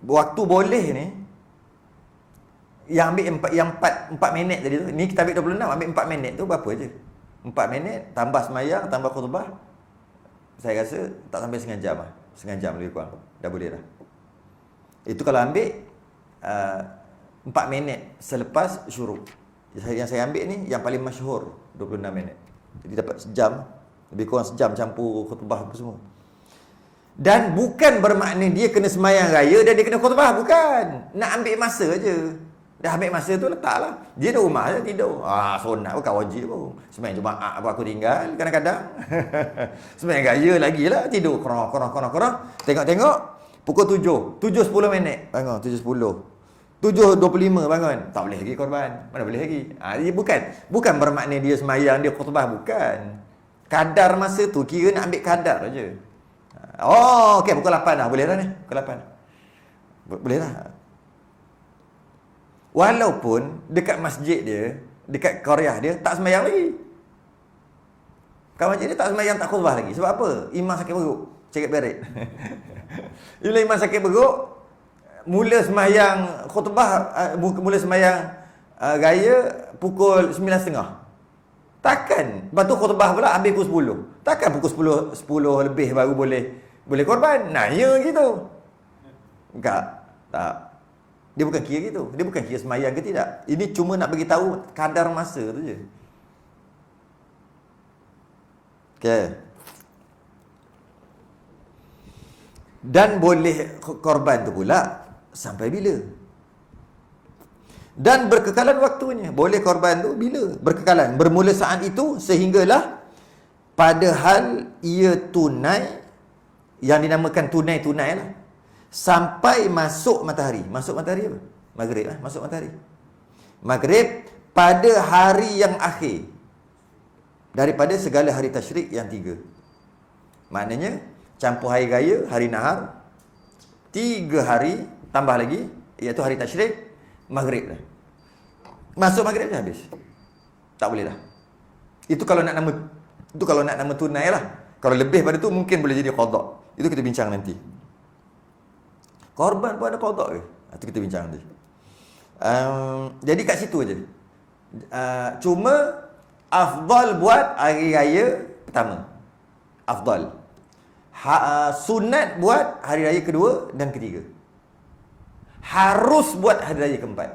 waktu boleh ni, yang ambil 4 minit tadi tu, ni kita ambil 26, ambil 4 minit tu berapa je? 4 minit, tambah semayang, tambah khutbah, saya rasa tak sampai setengah jam lah. Setengah jam lebih kurang, dah boleh dah. Itu kalau ambil 4 minit selepas syuruk. Yang saya ambil ni, yang paling masyhur, 26 minit. Jadi dapat sejam, lebih kurang sejam campur khutbah apa semua. Dan bukan bermakna dia kena semayang raya dan dia kena khutbah, bukan. Nak ambil masa je. Dah ambil masa tu letaklah. Dia di rumah je tidur. Sunat bukan wajib pun. Semayang Jumaat pun aku tinggal kadang-kadang. Semayang raya lagi lah tidur. Korang. Tengok-tengok pukul 7. 7.10 minit. Bangun 7.10. 7.25 bangun. Tak boleh lagi korban. Mana boleh lagi. Dia bukan bermakna dia semayang, dia khutbah, bukan. Kadar masa tu kira nak ambil kadar aja. Okey, pukul 8 dah. Boleh dah ni. Pukul 8. Boleh dah. Walaupun dekat masjid dia, dekat qaryah dia tak sembahyang lagi. Kat masjid dia tak sembahyang, tak khutbah lagi. Sebab apa? Imam sakit perut, cekik berit. Bila imam sakit perut, mula sembahyang khutbah, mula sembahyang raya pukul 9.30. Takkan. Lepas tu khutbah pula habis pukul 10. Takkan pukul 10 lebih baru boleh korban. Nah, ya gitu. Enggak. Tak. Dia bukan kira gitu. Dia bukan kira semayang ke tidak. Ini cuma nak bagi tahu kadar masa tu je. Okey. Dan boleh korban tu pula sampai bila? Dan berkekalan waktunya. Boleh korban tu bila? Berkekalan. Bermula saat itu sehinggalah padahal ia tunai, yang dinamakan tunai-tunai lah, sampai masuk matahari. Masuk matahari apa? Maghrib lah. Masuk matahari. Maghrib pada hari yang akhir daripada segala hari tasyrik yang 3. Maknanya campur hari raya, hari nahar, 3 hari tambah lagi, iaitu hari tasyrik, maghrib dah. Masuk maghrib dah habis. Tak boleh dah. Itu kalau nak nama tunai lah. Kalau lebih pada tu mungkin boleh jadi qada. Itu kita bincang nanti. Korban pun ada qada ke? Itu kita bincang nanti. Jadi kat situ aje. Cuma afdal buat hari raya pertama. Afdal. Sunat buat hari raya kedua dan ketiga. Harus buat hari raya keempat.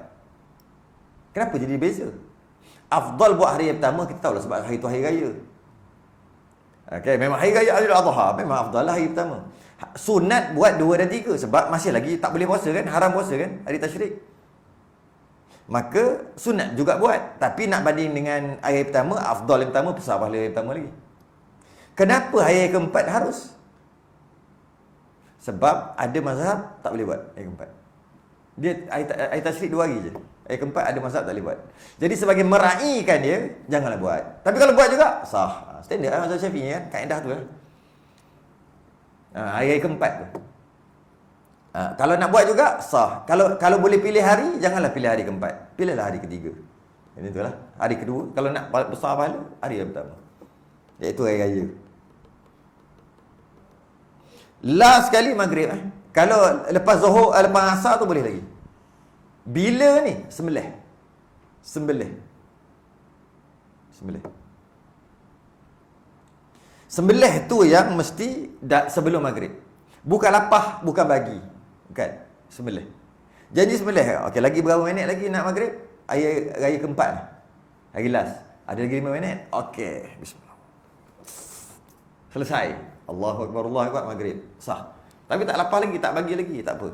Kenapa jadi beza? Afdal buat hari raya pertama, kita tahulah sebab hari itu hari raya. Okey, memang hari raya Aidil Adha memang afdal lah hari pertama. Sunat buat 2 dan 3 sebab masih lagi tak boleh puasa kan, haram puasa kan, hari tasyrik. Maka sunat juga buat, tapi nak banding dengan hari pertama, afdal yang pertama besar pahala hari pertama lagi. Kenapa hari keempat harus? Sebab ada mazhab tak boleh buat hari keempat. Dia hari tasyrik 2 hari je. Hari keempat ada mazhab tak boleh buat. Jadi sebagai meraihkan dia, janganlah buat. Tapi kalau buat juga sah. Standard lah mazhab Syafi'i kan, kaedah tu lah. Hari keempat tu. Kalau nak buat juga sah. Kalau boleh pilih hari, janganlah pilih hari keempat. Pilihlah hari ketiga. Ini itulah. Hari kedua, kalau nak besar pahala, hari yang pertama. Iaitu hari raya. Last sekali maghrib. Kalau lepas zuhur, lepas asar tu boleh lagi. Bila ni? Sembelih. Sembelih tu yang mesti sebelum maghrib. Bukan lapah, bukan bagi. Bukan. Sembelih. Janji sembelih. Okey, lagi berapa minit lagi nak maghrib? Hari raya keempat. Hari last. Ada lagi 5 minit? Okey. Bismillah. Selesai. Allahu Akbar, maghrib. Sah. Tapi tak lapar lagi, tak bagi lagi, tak apa.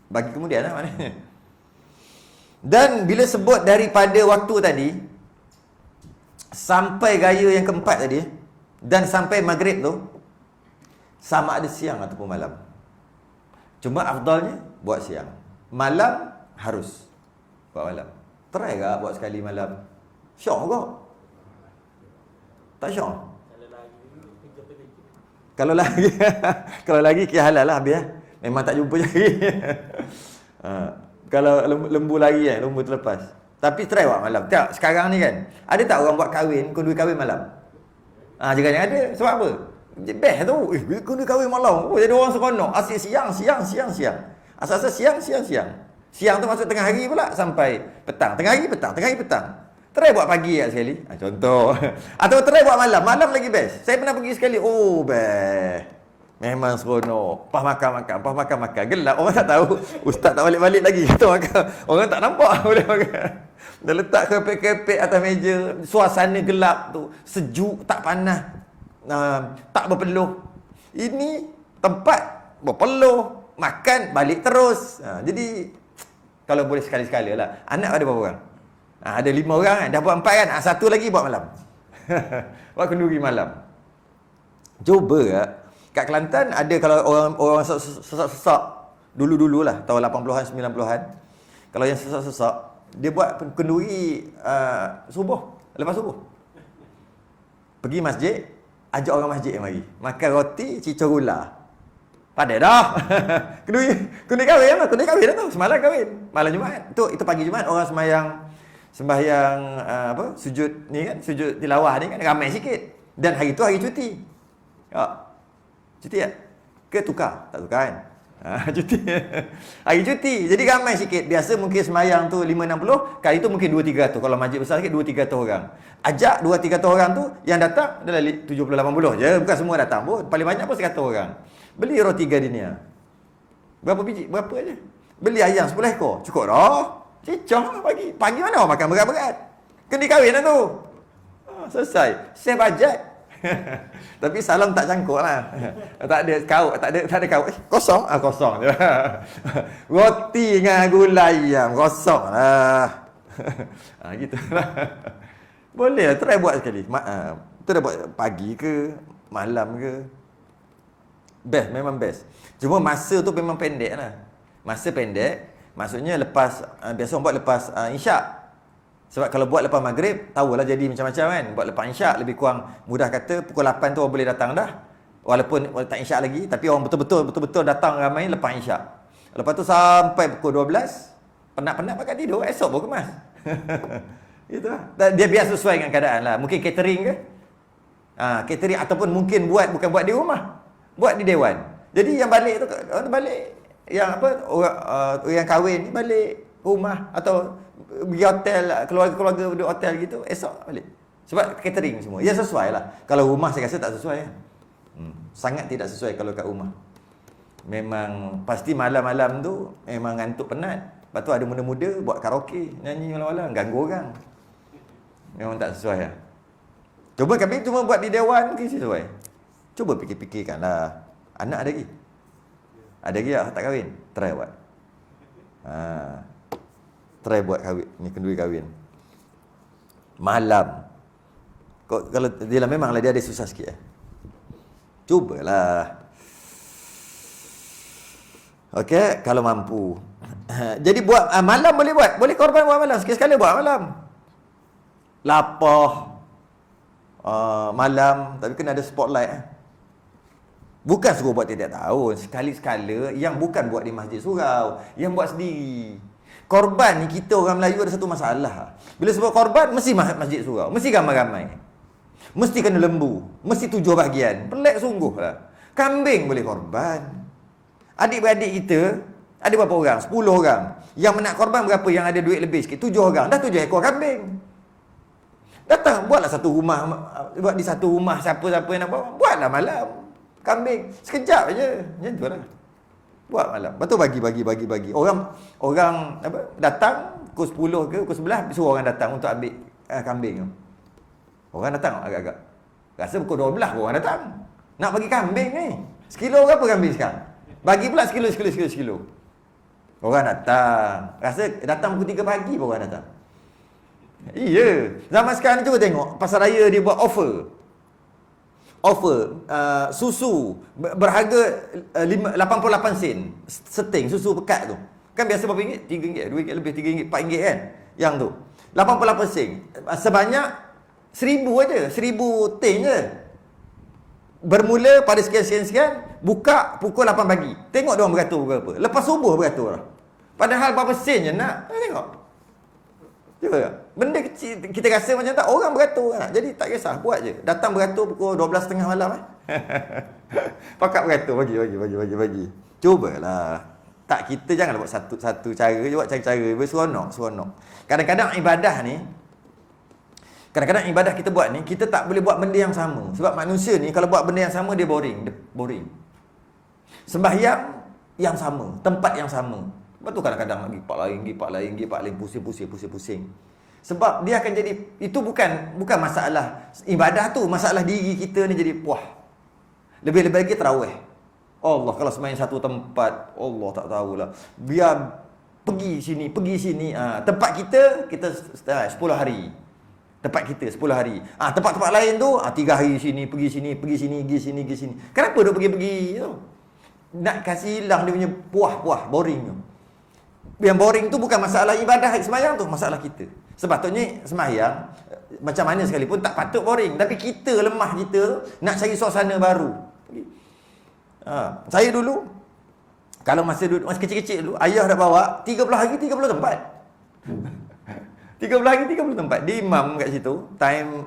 Bagi kemudian lah maknanya. Dan bila sebut daripada waktu tadi sampai raya yang keempat tadi dan sampai maghrib tu, sama ada siang ataupun malam. Cuma afdalnya buat siang. Malam harus buat malam. Try tak buat sekali malam? Syok kok? Tak syok? Kalau lagi kalau lagi kira halal lah biar. Memang tak jumpa lagi. Kalau lembu lagi lembu terlepas. Tapi try buat malam. Tak, sekarang ni kan, ada tak orang buat kahwin, kenduri kahwin malam? Jangan ada. Sebab apa? Best tu. Kenduri kahwin malam. Jadi orang seronok. Asyik siang. Asal-asal siang. Siang tu masuk tengah hari pula sampai petang. Tengah hari petang. Try buat pagi sekali. Contoh. Atau try buat malam. Malam lagi best. Saya pernah pergi sekali. Oh, best. Memang seronok. Pas makan. Gelap. Orang tak tahu. Ustaz tak balik-balik lagi. Kita makan. Orang tak nampak boleh makan. Dah letak kepek-kepek atas meja. Suasana gelap tu. Sejuk, tak panas. Tak berpeluh. Ini tempat berpeluh. Makan, balik terus. Jadi, kalau boleh sekali-sekala lah. Anak ada berapa orang? Ada 5 orang kan? Dah buat 4 kan? Satu lagi buat malam. Buat kenduri malam. Cuba tak? Kat Kelantan ada kalau orang sesak-sesak dulu-dulu lah, tahun 80-an 90-an. Kalau yang sesak-sesak, dia buat kenduri lepas subuh. Pergi masjid, ajak orang masjid yang mari. Makan roti, cicor gula. Pandai dah. Kenduri kahwin dah tu. Semalam kahwin. Malam Jumaat. Itu pagi Jumaat orang sembahyang sujud ni kan, sujud tilawah ni kan ramai sikit. Dan hari tu hari cuti. Cuti tak? Ke tukar? Tak tukar kan? Cuti. Hari cuti. Jadi ramai sikit. Biasa mungkin semayang tu 560, kali tu mungkin 200-300. Kalau masjid besar sikit 200-300 orang. Ajak 200-300 orang tu, yang datang adalah 70-80 je. Bukan semua datang pun. Paling banyak pun 100 orang. Beli roti gardenia. Berapa biji? Berapa je? Beli ayam 10 ekor. Cukup dah. Cicah pagi. Pagi mana orang makan berat-berat? Kena kahwin lah tu. Selesai. Save bajet. Tapi salam tak cangkuk lah. Tak ada kaut. Kosong. Kosong je. Roti dengan gula ayam. Kosong lah. Gitu lah. Boleh lah. Try buat sekali. Tu dah buat pagi ke, malam ke. Best. Memang best. Cuma masa tu memang pendek lah. Masa pendek. Maksudnya lepas, biasa orang buat lepas isyak. Sebab kalau buat lepas maghrib, tahulah jadi macam-macam kan. Buat lepas isyak, lebih kurang mudah kata pukul 8 tu orang boleh datang dah. Walaupun tak isyak lagi, tapi orang betul-betul datang ramai lepas isyak. Lepas tu sampai pukul 12, penat-penat pakai tidur, esok pun kemas. Gitu lah. Dia biar sesuai dengan keadaan lah. Mungkin catering ke? Catering ataupun mungkin bukan buat di rumah. Buat di dewan. Jadi yang balik tu, balik. Yang orang yang kahwin ni balik rumah atau pergi hotel, keluarga-keluarga duduk hotel gitu, esok balik. Sebab catering semua. Ya sesuai lah. Kalau rumah saya rasa tak sesuai kan. Sangat tidak sesuai kalau kat rumah. Memang pasti malam-malam tu memang ngantuk penat. Lepas tu ada muda-muda buat karaoke, nyanyi malam-malam, ganggu orang. Memang tak sesuai lah. Kami cuma buat di dewan mungkin sesuai. Cuba fikir-fikirkan lah. Anak ada lagi? Ada lagi tak kahwin? Try buat. Try buat kahwin, ni kenduri kahwin. Malam. Kalau dia lah memanglah dia ada susah sikit. Cubalah. Okey, kalau mampu. Jadi buat malam boleh buat. Boleh korban buat malam. Sekali-sekala buat malam. Lapar. Malam. Tapi kena ada spotlight. Bukan suruh buat tiap tahun. Sekali-sekala yang bukan buat di masjid surau. Yang buat sendiri. Korban ni kita orang Melayu ada satu masalah. Bila sebut korban, mesti masjid surau. Mesti ramai-ramai. Mesti kena lembu. Mesti 7 bahagian. Pelik sungguh lah. Kambing boleh korban. Adik-beradik kita, ada berapa orang? 10 orang. Yang nak korban berapa yang ada duit lebih sikit? 7 orang. Dah 7 ekor kambing. Datang, buatlah satu rumah. Buat di satu rumah siapa-siapa yang nak buat. Buatlah malam. Kambing. Sekejap je. Macam tu lah. Buat malam. Lepas tu bagi. Orang datang pukul 10 ke pukul 11 suruh orang datang untuk ambil kambing tu. Orang datang agak-agak. Rasa pukul 12 orang datang. Nak bagi kambing ni. Sekilo berapa kambing sekarang? Bagi pula sekilo. Orang datang. Rasa datang pukul 3 pagi pun orang datang. Iya. Zaman sekarang ni cuba tengok. Pasar raya dia buat offer susu berharga 88 sen seting susu pekat tu. Kan biasa berapa ringgit? 3 ringgit, 2 ringgit lebih, 3 ringgit, 4 ringgit kan? Yang tu. 88 sen. Sebanyak 1000 aja, 1000 tin je. Bermula pada sekian-sekian, buka pukul 8 pagi. Tengok diorang beratur berapa. Lepas subuh beratur lah. Padahal berapa sen je nak. Tengok. Cuba. Benda kecil kita rasa macam tak, orang beratur kan. Jadi tak kisah, buat je. Datang beratur pukul 12.30 malam Pakat beratur, bagi. Cubalah. Tak, kita janganlah buat satu cara je, buat cara-cara seronok. Kadang-kadang ibadah kita buat ni, kita tak boleh buat benda yang sama. Sebab manusia ni kalau buat benda yang sama dia boring. Sembahyang yang sama, tempat yang sama. Lepas tu kadang-kadang pergi part lain, pusing. Sebab dia akan jadi, itu bukan masalah ibadah tu, masalah diri kita ni jadi puas. Lebih-lebih lagi tarawih. Allah, kalau sembahyang satu tempat, Allah tak tahulah. Biar pergi sini. Tempat kita 10 hari. Tempat kita 10 hari. Tempat-tempat lain tu 3 hari sini, pergi sini. Kenapa dia pergi tu? Nak kasih hilang dia punya puas, boring tu. Yang boring tu bukan masalah ibadah sembahyang tu, masalah kita. Sepatutnya sembahyang macam mana sekalipun tak patut boring, tapi kita lemah kita tu nak cari suasana baru. Saya dulu kalau masa kecil-kecil dulu, ayah dah bawa 30 hari 30 tempat. 30 hari 30 tempat. Dia imam kat situ. Time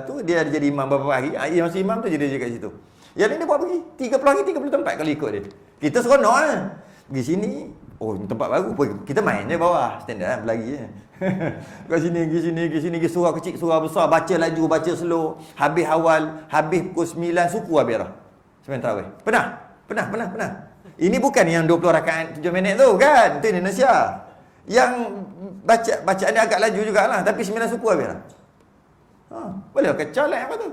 tu dia jadi imam beberapa hari. Ayah masih imam tu jadi kat situ. Yang ni dia bawa pergi 30 hari 30 tempat kalau ikut dia. Kita seronok lah. Pergi sini, tempat baru. Kita main je bawah, standard lah, berlari je. Kat sini, pergi sini, surau kecil, surau besar, baca laju, baca slow. Habis awal, habis pukul 9 suku habis dah. Sembahyang tarawih. Pernah. Ini bukan yang 20 rakaat 7 minit tu kan. Itu Indonesia. Yang bacaan dia agak laju jugalah, tapi 9 suku habis dah. Boleh kecal lah apa tu.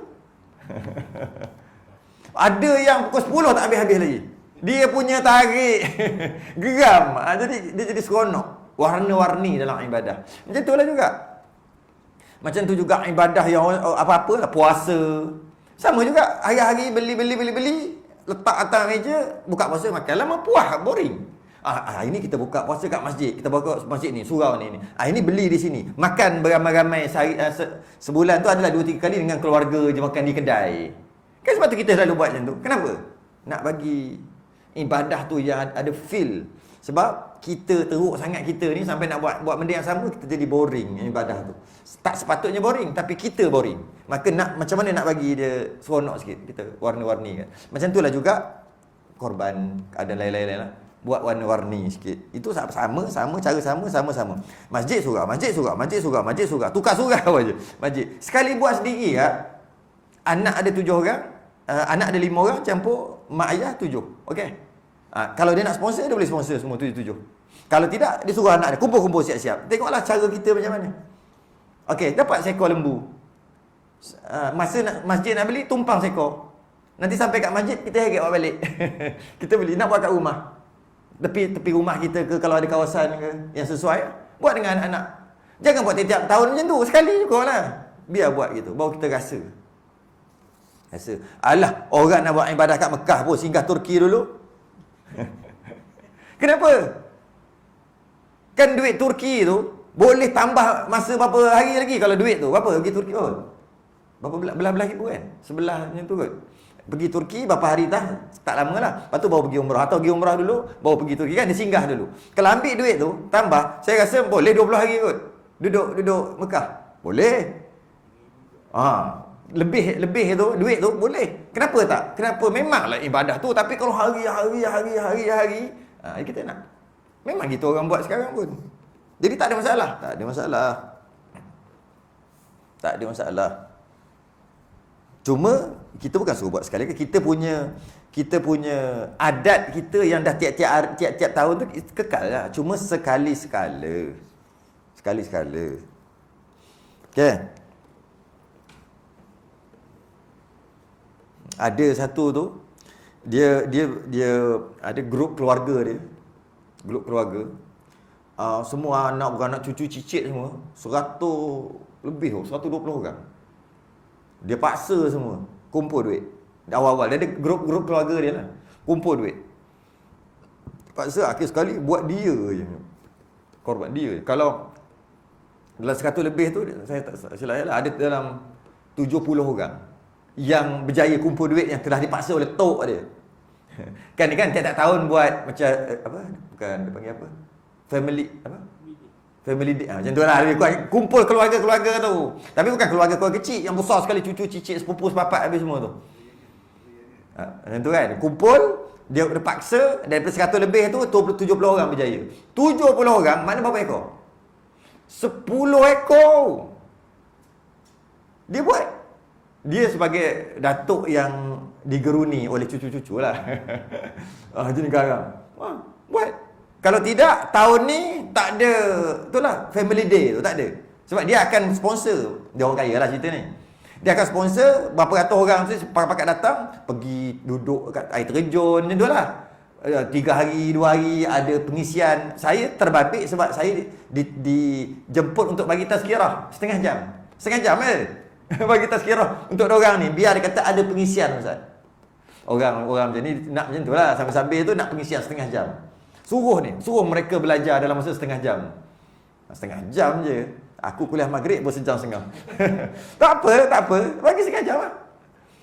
Ada yang pukul 10 tak habis-habis lagi. Dia punya tarik geram. Jadi dia jadi seronok, warna-warni dalam ibadah. Macam tu lah juga. Macam tu juga ibadah yang apa-apa lah, puasa. Sama juga, hari-hari beli, letak atas meja, buka puasa makan. Lama puas, boring. Ini kita buka puasa kat masjid. Kita buka masjid ni, surau ni. Ini beli di sini. Makan beramai-ramai sebulan tu adalah 2-3 kali dengan keluarga je makan di kedai. Kan sebab tu kita selalu buat macam tu. Kenapa? Nak bagi ibadah tu yang ada feel. Sebab kita teruk sangat kita ni sampai nak buat benda yang sama, kita jadi boring ibadah tu. Tak sepatutnya boring, tapi kita boring. Maka macam mana nak bagi dia seronok sikit, kita warna-warni kan. Macam itulah juga korban, ada lain-lain lah. Buat warna-warni sikit. Itu sama, cara sama. Masjid surau. Tukar surau aja. Masjid. Sekali buat sendiri anak ada 7 orang, anak ada 5 orang, campur mak ayah 7. Okey. Kalau dia nak sponsor, dia boleh sponsor semua 7. Kalau tidak, dia suruh anak dia kumpul-kumpul siap-siap. Tengoklah cara kita macam mana. Okey, dapat seekor lembu. Masa masjid nak beli, tumpang seekor. Nanti sampai kat masjid, kita heret bawa balik. Kita beli, nak buat kat rumah. Tepi rumah kita ke, kalau ada kawasan ke yang sesuai, buat dengan anak-anak. Jangan buat tiap-tiap tahun macam tu. Sekali juga lah. Biar buat gitu, baru kita rasa. Alah, orang nak buat ibadah kat Mekah pun singgah Turki dulu. Kenapa? Kan duit Turki tu boleh tambah masa berapa hari lagi. Kalau duit tu berapa pergi Turki berapa belah-belah ribu kan, sebelah macam tu kot. Pergi Turki berapa hari tak lama lah. Lepas tu baru pergi umrah, atau pergi umrah dulu baru pergi Turki kan, dia singgah dulu. Kalau ambil duit tu tambah, saya rasa boleh 20 hari kot duduk Mekah. Boleh. Lebih tu duit tu boleh. Kenapa tak? Kenapa? Memanglah ibadah tu, tapi kalau hari kita nak. Memang gitu orang buat sekarang pun. Jadi tak ada masalah. Cuma kita bukan suruh buat sekali. Kita punya adat kita yang dah tiap-tiap tahun tu kekal lah. Cuma sekali-sekala. Okey. Ada satu tu, dia ada grup keluarga dia. Semua anak cucu cicit semua 100 lebih, 120 orang. Dia paksa semua kumpul duit. Awal-awal dia ada grup keluarga dia lah, kumpul duit. Paksa akhir sekali buat dia je. Korban dia. Kalau dalam 100 lebih tu, saya tak silap lah, ada dalam 70 orang yang berjaya kumpul duit yang telah dipaksa oleh tok dia. Kan tiap-tiap tahun buat macam apa? Bukan dia panggil apa? Family apa? Family day. Macam tu lah. Kumpul keluarga-keluarga tu. Tapi bukan keluarga-keluarga kecil yang besar sekali, cucu, cicit, sepupu, sepapat habis semua tu. Macam tu kan. Kumpul, dia terpaksa daripada 100 lebih tu 70 orang berjaya. 70 orang, mana berapa ekor? 10 ekor. Dia buat. Dia sebagai datuk yang digeruni oleh cucu-cucu lah. Jadi garang. Buat. Kalau tidak, tahun ni tak ada, itulah family day tu tak ada. Sebab dia akan sponsor. Dia orang kaya lah cerita ni. Dia akan sponsor berapa ratus orang tu pakat datang, pergi duduk kat air terjun macam tu lah. 3 hari, 2 hari ada pengisian. Saya terbabit sebab saya dijemput untuk bagi tazkirah setengah jam. Setengah jam bagi tazkirah untuk orang ni. Biar dia kata ada pengisian Ustaz. Orang macam ni nak macam tu lah. Sambil-sambil tu nak pengisian setengah jam. Suruh mereka belajar dalam masa setengah jam. Setengah jam je. Aku kuliah maghrib pun sejam setengah. Tak apa. Bagi setengah jam lah.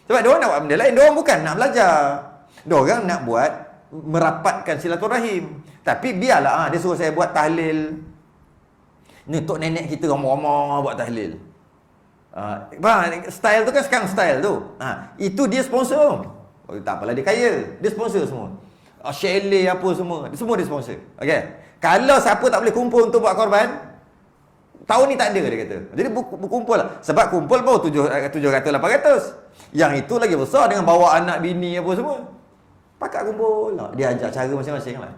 Sebab diorang nak buat benda lain. Diorang bukan nak belajar. Diorang nak buat merapatkan silaturahim. Tapi biarlah dia suruh saya buat tahlil. Ni tok nenek kita ramai-ramai buat tahlil. Style tu kan sekarang style tu. Itu dia sponsor. Tak apalah dia kaya. Dia sponsor semua. Chalet apa semua dia sponsor. Okey. Kalau siapa tak boleh kumpul untuk buat korban, tahun ni tak ada dia kata. Jadi berkumpul lah. Sebab kumpul baru 700 800. Yang itu lagi besar dengan bawa anak bini apa semua. Pakat kumpul lah. Dia ajak cara masing-masing lah.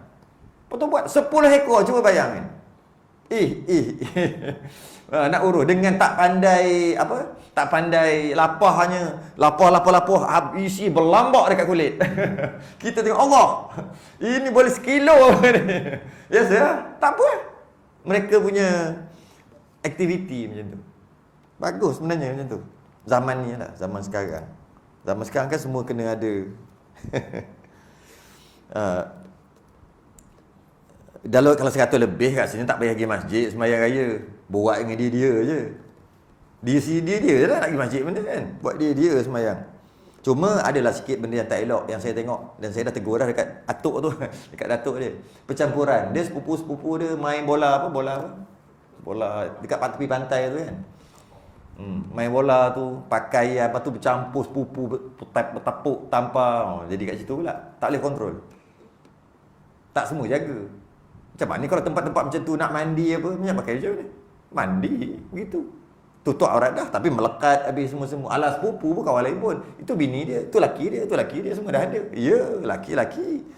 Lepas tu buat 10 ekor, cuba bayangkan. Nak urus dengan tak pandai tak pandai lapahnya. Lapah isi berlambak dekat kulit. Kita tengok Allah. Ini boleh sekilo ni. Biasa lah. Tak apa. Mereka punya aktiviti macam tu. Bagus sebenarnya macam tu. Zaman ni lah, zaman sekarang. Zaman sekarang kan semua kena ada. Kalau 100 lebih kat sini tak payah pergi masjid sembahyang raya. Buat dengan dia je. Dia je lah nak pergi masjid benda kan. Buat dia sembahyang. Cuma adalah sikit benda yang tak elok yang saya tengok. Dan saya dah tegur dah dekat atuk tu. Dekat datuk dia. Percampuran. Dia sepupu-sepupu dia main bola dekat tepi pantai tu kan. Main bola tu pakai apa tu bercampur sepupu bertepuk tampar. Jadi kat situ pula. Tak boleh kontrol. Tak semua jaga. Macam mana kalau tempat-tempat macam tu nak mandi apa, macam pakai macam ni. Mandi begitu. Tutup aurat dah tapi melekat habis semua. Alas sepupu pun kawan lain pun. Itu bini dia, tu laki dia semua dah ada. Ya, laki-laki.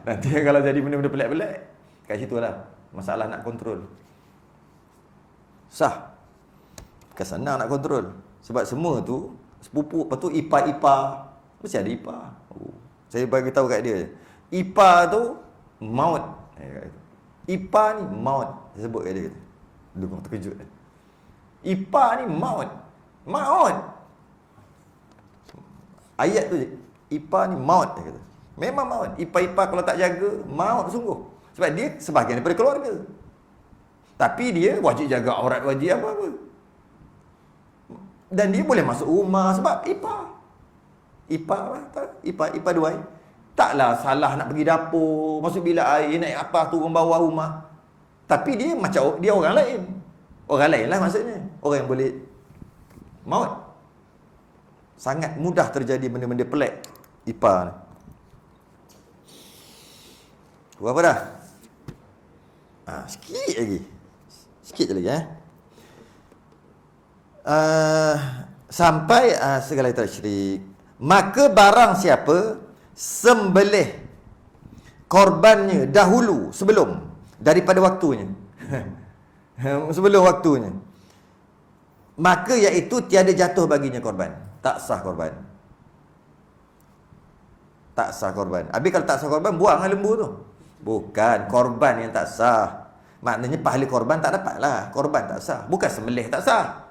Nanti kalau jadi benda-benda pelik-pelik, kat situlah masalah nak kontrol. Sah. Bukan senang nak kontrol. Sebab semua tu sepupu, lepas tu ipar-ipar. Mesti ada ipar. Saya bagi tahu kat dia. Ipar tu maut. Ipar ni maut. Saya sebut kat dia kata. Dia terkejut. Ipar ni maut. Ayat tu je. Ipar ni maut dia kata. Memang maut. Ipar-ipar kalau tak jaga, maut sungguh. Sebab dia sebahagian daripada keluarga. Tapi dia wajib jaga aurat, wajib apa-apa. Dan dia boleh masuk rumah sebab ipar duai. Taklah salah nak pergi dapur, masuk bilik air, naik atas turun bawah rumah. Tapi dia macam dia orang lain. Orang lain lah maksudnya. Orang yang boleh maut. Sangat mudah terjadi benda-benda pelik ipar ni. Berapa dah? Sikit lagi. Sikit lagi sampai segala tasyrik. Maka barang siapa sembelih korbannya dahulu sebelum daripada waktunya. Sebelum waktunya. Maka iaitu tiada jatuh baginya korban. Tak sah korban. Tak sah korban. Habis kalau tak sah korban, buanglah lembu tu. Bukan korban yang tak sah. Maknanya pahala korban tak dapat lah. Korban tak sah. Bukan sembelih tak sah.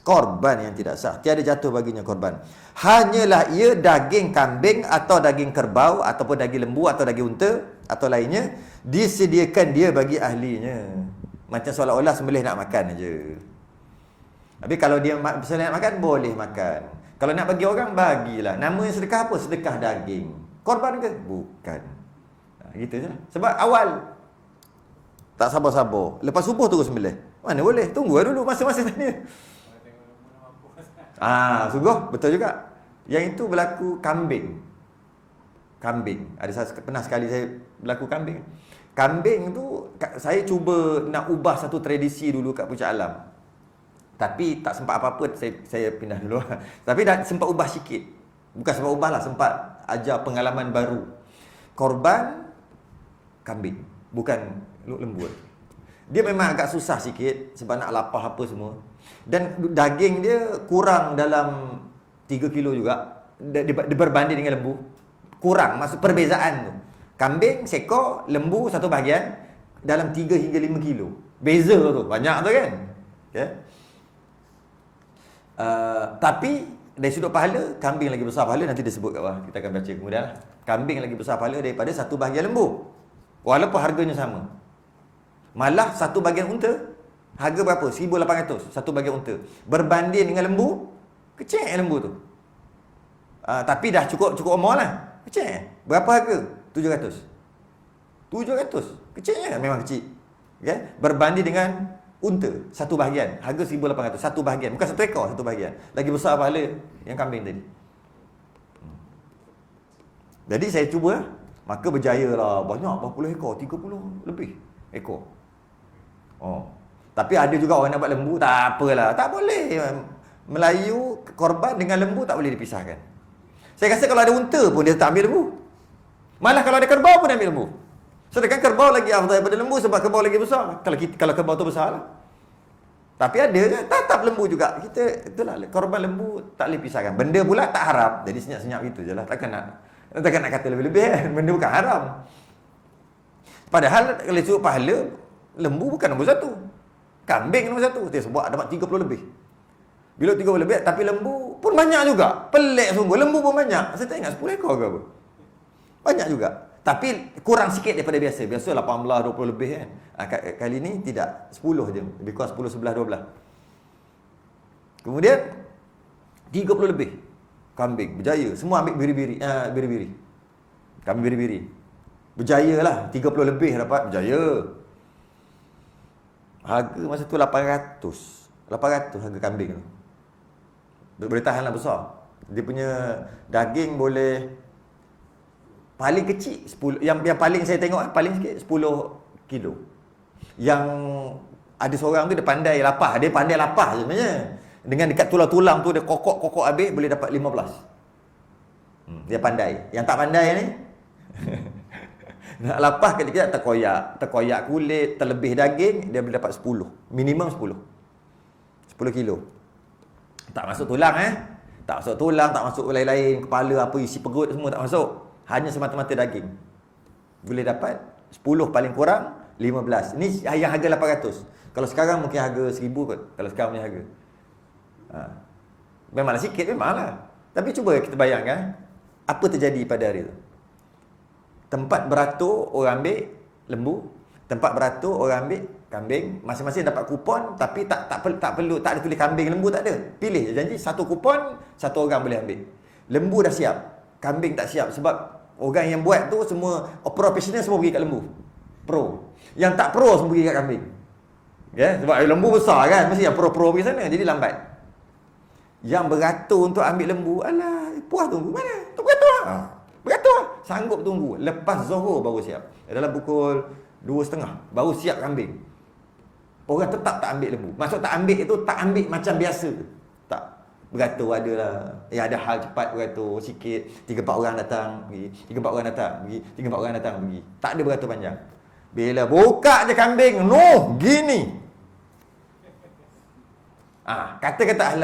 Korban yang tidak sah, tiada jatuh baginya korban. Hanyalah ia daging kambing atau daging kerbau ataupun daging lembu atau daging unta atau lainnya, disediakan dia bagi ahlinya. Macam seolah-olah sembelih nak makan aja. Tapi kalau dia sembelih nak makan, boleh makan. Kalau nak bagi orang, bagilah. Namanya sedekah apa? Sedekah daging. Korban ke? Bukan. Gitu je. Sebab awal tak sabar-sabar, lepas subuh terus sembelih. Mana boleh? Tunggu dulu masa-masa tanya. Sungguh betul juga. Yang itu berlaku kambing. Ada pernah sekali saya berlaku kambing. Kambing tu saya cuba nak ubah satu tradisi dulu kat Puncak Alam. Tapi tak sempat apa-apa, saya pindah dulu. Tapi dah sempat ubah sikit. Bukan sempat ubah lah, sempat ajar pengalaman baru. Korban kambing, bukan lembu. Dia memang agak susah sikit sebab nak lapah apa semua. Dan daging dia kurang dalam 3 kilo juga berbanding dengan lembu. Kurang, maksud perbezaan tu. Kambing seekor, lembu satu bahagian dalam 3 hingga 5 kilo. Beza tu, banyak tu kan. Okay. Tapi dari sudut pahala, kambing lagi besar pahala, nanti dia sebut kat bawah. Kita akan baca kemudian lah. Kambing lagi besar pahala daripada satu bahagian lembu. Walaupun harganya sama. Malah satu bahagian unta, harga berapa? 1,800 satu bahagian unta. Berbanding dengan lembu, kecil lembu tu. Tapi dah cukup umur lah. Kecil. Berapa harga? 700. Kecilnya memang kecil. Okay? Berbanding dengan unta, satu bahagian. Harga 1,800 satu bahagian. Bukan satu ekor, satu bahagian. Lagi besar pahala yang kambing tadi. Jadi saya cuba, maka berjaya lah. Banyak, berapa puluh ekor? 30 lebih ekor. Tapi ada juga orang nak buat lembu, tak apalah. Tak boleh. Melayu, korban dengan lembu tak boleh dipisahkan. Saya rasa kalau ada unta pun dia tak ambil lembu. Malah kalau ada kerbau pun dia ambil lembu. Sedangkan kerbau lagi afdal daripada lembu sebab kerbau lagi besar. Kalau kerbau tu besar lah. Tapi ada tatap lembu juga. Itulah korban lembu tak boleh pisahkan. Benda pula tak haram. Jadi senyap-senyap gitu je lah. Takkan nak kata lebih-lebih kan. Benda bukan haram. Padahal kalau sudut pahala, lembu bukan nombor satu. Kambing nombor satu. Dia sebab dapat 30 lebih. Bila 30 lebih, tapi lembu pun banyak juga. Pelik sungguh. Lembu pun banyak. Saya tak ingat 10 ekor ke apa. Banyak juga. Tapi kurang sikit daripada biasa. Biasa 18, 20 lebih kan. Kali ni tidak. 10 je. Lebih kurang 10, 11, 12. Kemudian 30 lebih. Kambing. Berjaya. Semua ambil biri-biri. Kambing biri-biri. Berjaya lah. 30 lebih dapat. Berjaya. Harga masa tu 800. 800 harga kambing tu. Boleh tahan lah besar. Dia punya daging boleh paling kecil 10, yang paling saya tengok paling sikit 10 kilo. Yang ada seorang tu dia pandai lapah. Dia pandai lapah je sebenarnya. Dengan dekat tulang-tulang tu dia kokok habis boleh dapat 15. Dia pandai. Yang tak pandai ni nak lapah kejap-kejap terkoyak kulit, terlebih daging, dia boleh dapat 10. Minimum 10 kilo. Tak masuk tulang tak masuk tulang, tak masuk lain-lain, kepala apa isi perut semua tak masuk. Hanya semata-mata daging. Boleh dapat 10 paling kurang 15. Ini yang harga 800. Kalau sekarang mungkin harga 1000 kot. Kalau sekarang punya harga. Memanglah sikit, memanglah. Tapi cuba kita bayangkan apa terjadi pada hari itu. Tempat beratur orang ambil lembu, tempat beratur orang ambil kambing, masing-masing dapat kupon tapi tak perlu, tak ada tulis kambing lembu, tak ada. Pilih je, janji satu kupon satu orang boleh ambil. Lembu dah siap, kambing tak siap sebab orang yang buat tu semua profesional, semua pergi kat lembu. Pro. Yang tak pro semua pergi kat kambing. Sebab lembu besar kan, mesti yang pro-pro pergi sana, jadi lambat. Yang beratur untuk ambil lembu, alah, puas tunggu mana? Tu beratur. Beratur. Sanggup tunggu. Lepas Zuhur baru siap. Dalam pukul 2.30 baru siap kambing. Orang tetap tak ambil lembu. Maksud tak ambil itu tak ambil macam biasa. Tak. Beratur adalah. Ada hal cepat beratur sikit. 3-4 orang datang pergi. 3-4 orang datang pergi. 3-4 orang datang pergi. Tak ada beratur panjang. Bila buka je kambing, gini. Kata-kata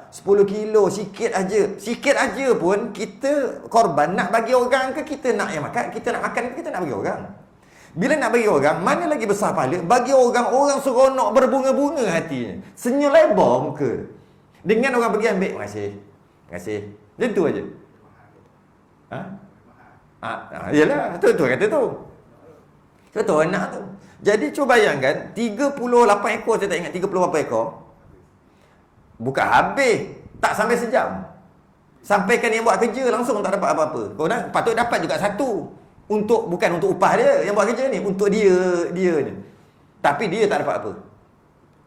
10 kilo sikit aja pun kita korban nak bagi orang ke kita nak yang makan, kita nak makan ke kita nak bagi orang. Bila nak bagi orang, mana lagi besar pahala bagi orang seronok berbunga-bunga hatinya. Senyum lebar muka. Dengan orang pergi ambil, terima kasih. Terima kasih. Macam tu aja. Ha? Yalah, tu kata tu. Betul anak tu. Jadi cuba bayangkan 38 ekor, saya tak ingat 38 ekor. Bukan habis, tak sampai sejam. Sampaikan yang buat kerja langsung tak dapat apa-apa. Kau nak patut dapat juga satu. Bukan untuk upah dia yang buat kerja ni, untuk dia ni. Tapi dia tak dapat apa.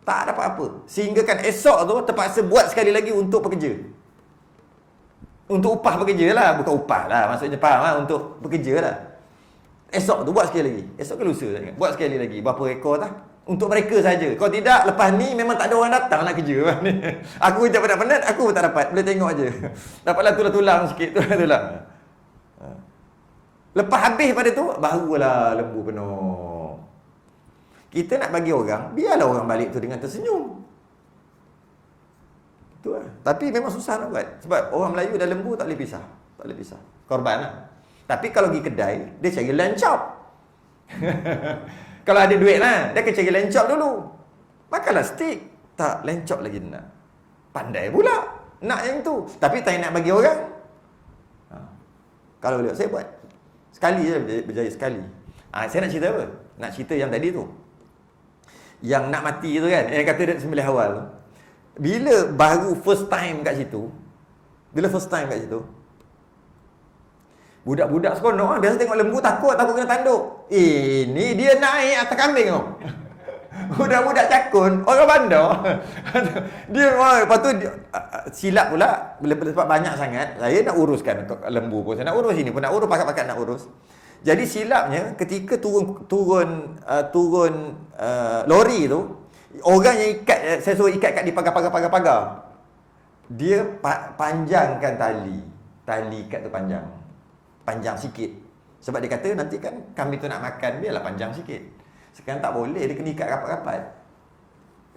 Tak dapat apa. Sehingga kan esok tu terpaksa buat sekali lagi untuk pekerja. Untuk upah pekerja lah, bukan upah lah. Maksudnya faham lah, untuk pekerja lah. Esok tu buat sekali lagi. Esok ke lusa tak ingat. Buat sekali lagi. Berapa ekor tak? Untuk mereka saja. Kalau tidak, lepas ni memang tak ada orang datang nak kerja. Aku tak penat-penat, aku pun tak dapat. Boleh tengok je. Dapatlah tulang-tulang sikit. Tulang-tulang. Lepas habis pada tu, barulah lembu penuh. Kita nak bagi orang, biarlah orang balik tu dengan tersenyum. Itu lah. Tapi memang susah nak buat. Sebab orang Melayu dan lembu tak boleh pisah. Tak boleh pisah. Korban lah. Tapi kalau pergi kedai, dia cari lamb chop. Kalau ada duit lah, dia akan cari lamb chop dulu. Makanlah steak. Tak, lamb chop lagi nak. Pandai pula. Nak yang tu. Tapi tak nak bagi orang. Kalau boleh, saya buat. Sekali je berjaya sekali. Saya nak cerita apa? Nak cerita yang tadi tu. Yang nak mati tu kan, yang kata dia sembelih awal tu. Bila baru first time kat situ, budak-budak sekolah biasa tengok lembu takut kena tanduk. Ni dia naik atas kambing tau. Budak-budak cakun, orang bandar. Dia lepas tu silap pula, sebab banyak sangat. Saya nak uruskan lembu pun, saya nak urus ini pun, nak urus pakat-pakat nak urus. Jadi silapnya ketika turun lori tu, orang yang ikat, saya suruh ikat kat di pagar. Dia panjangkan tali ikat tu panjang sikit. Sebab dia kata nanti kan kambing tu nak makan, biarlah panjang sikit. Sekarang tak boleh, dia kena ikat rapat-rapat.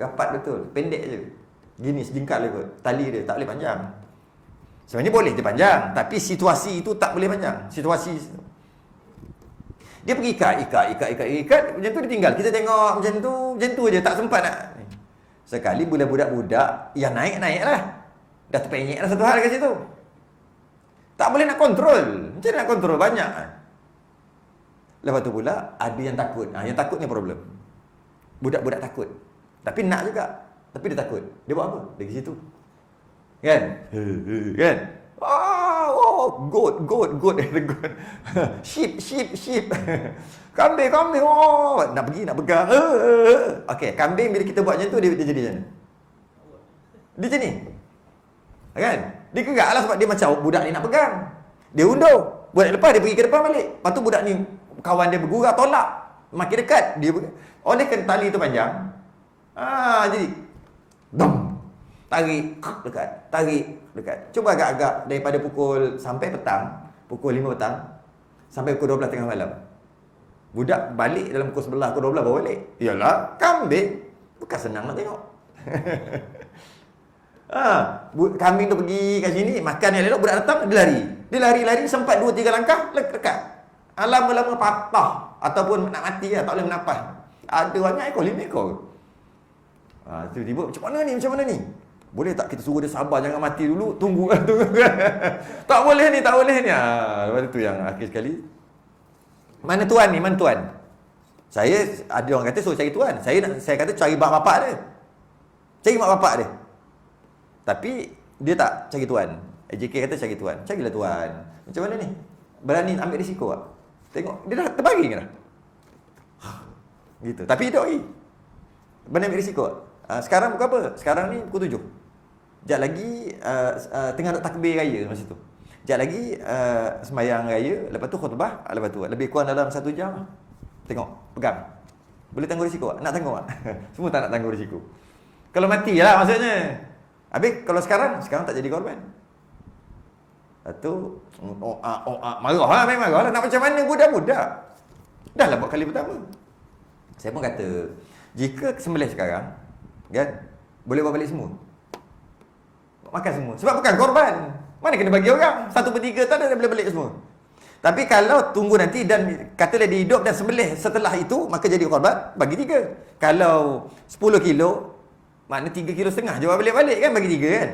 Rapat betul, pendek je. Gini sejengkal je kot. Tali dia tak boleh panjang. Sebenarnya boleh dia panjang, tapi situasi itu tak boleh panjang. Dia pergi ikat, macam tu dia tinggal. Kita tengok macam tu je, tak sempat nak. Sekali budak-budak yang naik lah. Dah terpenyek lah satu hal kat situ. Tak boleh nak kontrol. Macam mana nak kontrol? Banyak. Lepas tu pula ada yang takut. Yang takut ni problem. Budak-budak takut. Tapi nak juga. Tapi dia takut. Dia buat apa? Dia ke situ. Kan? Kan? Goat. Sheep. Kambing. Nak pergi, nak pegang. Okey, kambing bila kita buat macam tu, dia jadi macam mana? Dia macam ni. Kan? Dia gerak lah sebab dia macam budak ni nak pegang. Dia undur. Budak lepas dia pergi ke depan balik. Lepas tu budak ni, kawan dia bergurau, tolak. Makin dekat. Oleh kerana tali tu panjang. Jadi. Dum. Tarik dekat. Cuba agak-agak daripada sampai petang, pukul 5 petang, sampai pukul 12 tengah malam. Budak balik dalam pukul 11, pukul 12 baru balik. Yalah, kambing. Bukan senang nak tengok. Kambing tu pergi kat sini, makan yang elok, budak datang, dia lari, sempat 2-3 langkah, dekat. Lama-lama patah ataupun nak mati lah, tak boleh menapah. Ada banyak ekor, 5 ekor. Tiba-tiba macam mana ni? Boleh tak kita suruh dia sabar, jangan mati dulu, tunggu. Tak boleh ni. Lepas tu yang akhir sekali, mana tuan? Saya ada orang kata suruh cari tuan. Saya kata cari mak bapak dia. Tapi dia tak cari tuan. AJK kata cari tuan. Carilah tuan. Macam mana ni? Berani ambil risiko tak? Tengok, dia dah terbaring dah. Gitu. Tapi hidup lagi. Berani ambil risiko tak? Sekarang pukul apa? Sekarang ni pukul 7. Sekejap lagi tengah nak takbir raya masa tu. Sekejap lagi sembahyang raya, lepas tu khutbah, lepas tu lebih kurang dalam 1 jam. Tengok, pegang. Boleh tanggung risiko tak? Nak tanggung tak? Semua tak nak tanggung risiko. Kalau mati lah maksudnya. Habis kalau sekarang tak jadi korban. Lepas tu marah lah, memang marah lah. Nak macam mana budak-budak? Dah lah buat kali pertama. Saya pun kata, jika sembelih sekarang, kan, boleh bawa balik semua. Makan semua. Sebab bukan korban. Mana kena bagi orang? 1/3 tak ada, dia boleh balik semua. Tapi kalau tunggu nanti dan katalah dia hidup dan sembelih setelah itu, maka jadi korban, bagi 3. Kalau 10 kilo, Makna 3,5 kilo jual balik-balik kan, bagi 3 kan.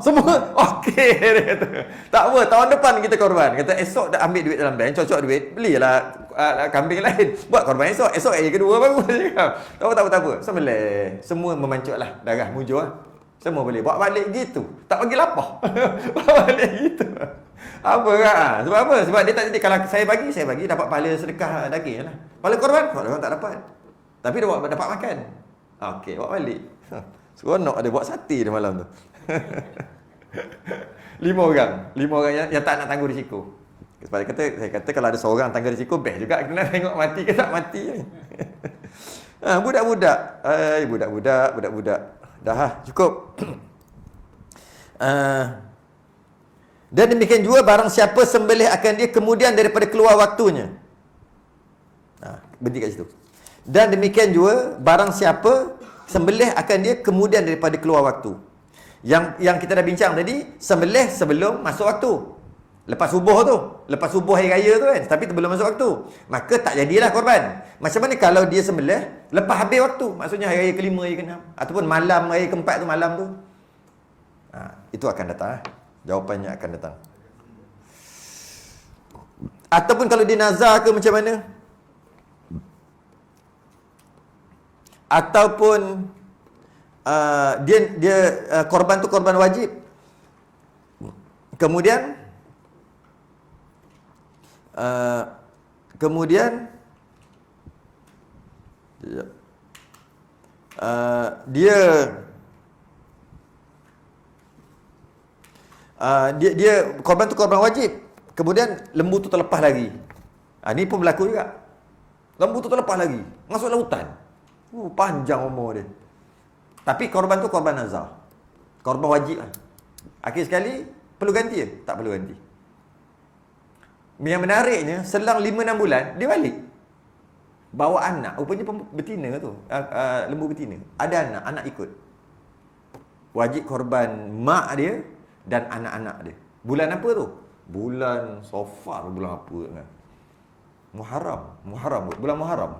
Semua? Okey, dia kata. Tak apa, tahun depan kita korban. Kata esok dah ambil duit dalam bank, cocok duit, belilah kambing lain. Buat korban esok hari kedua baru cakap. Tak apa. Sembelih. Semua memancuklah, darah mujur. Semua boleh. Bawa balik gitu. Tak bagi lapar. Bawa balik gitu. Apa kan? Sebab apa? Sebab dia tak jadi, kalau saya bagi dapat pahala sedekah daging lah. Pahala korban tak dapat. Tapi dia dapat makan. Okey, bawa balik. Seronok ada buat sate dia malam tu. 5 orang yang tak nak tanggung risiko. Sebab saya kata kalau ada seorang tanggung risiko, best juga. Kita nak tengok mati ke tak mati. Budak-budak. Budak-budak. Dah cukup. Dan demikian juga barang siapa sembelih akan dia kemudian daripada keluar waktunya. Berhenti kat situ. Dan demikian juga barang siapa sembelih akan dia kemudian daripada keluar waktu. Yang kita dah bincang tadi, sembelih sebelum masuk waktu. Lepas subuh hari raya tu kan, tapi belum masuk waktu, maka tak jadilah korban. Macam mana kalau dia sembelih lepas habis waktu, maksudnya hari raya ke-5, hari ke-6, ataupun malam hari ke-4 tu, malam tu, itu akan datang. Jawapannya akan datang. Ataupun kalau dia nazar ke macam mana, ataupun dia korban tu korban wajib, kemudian dia korban tu korban wajib, kemudian lembu tu terlepas lagi. Ni pun berlaku juga. Lembu tu terlepas lagi, masuk lautan. Panjang umur dia. Tapi korban tu korban nazar, korban wajib lah. Akhir sekali perlu ganti ke? Tak perlu ganti. Yang menariknya, selang 5-6 bulan dia balik, bawa anak. Rupanya betina tu, lembu betina, ada anak ikut. Wajib korban mak dia dan anak-anak dia. Bulan apa tu? Bulan Safar, bulan apa kan? Muharram, bulan Muharram.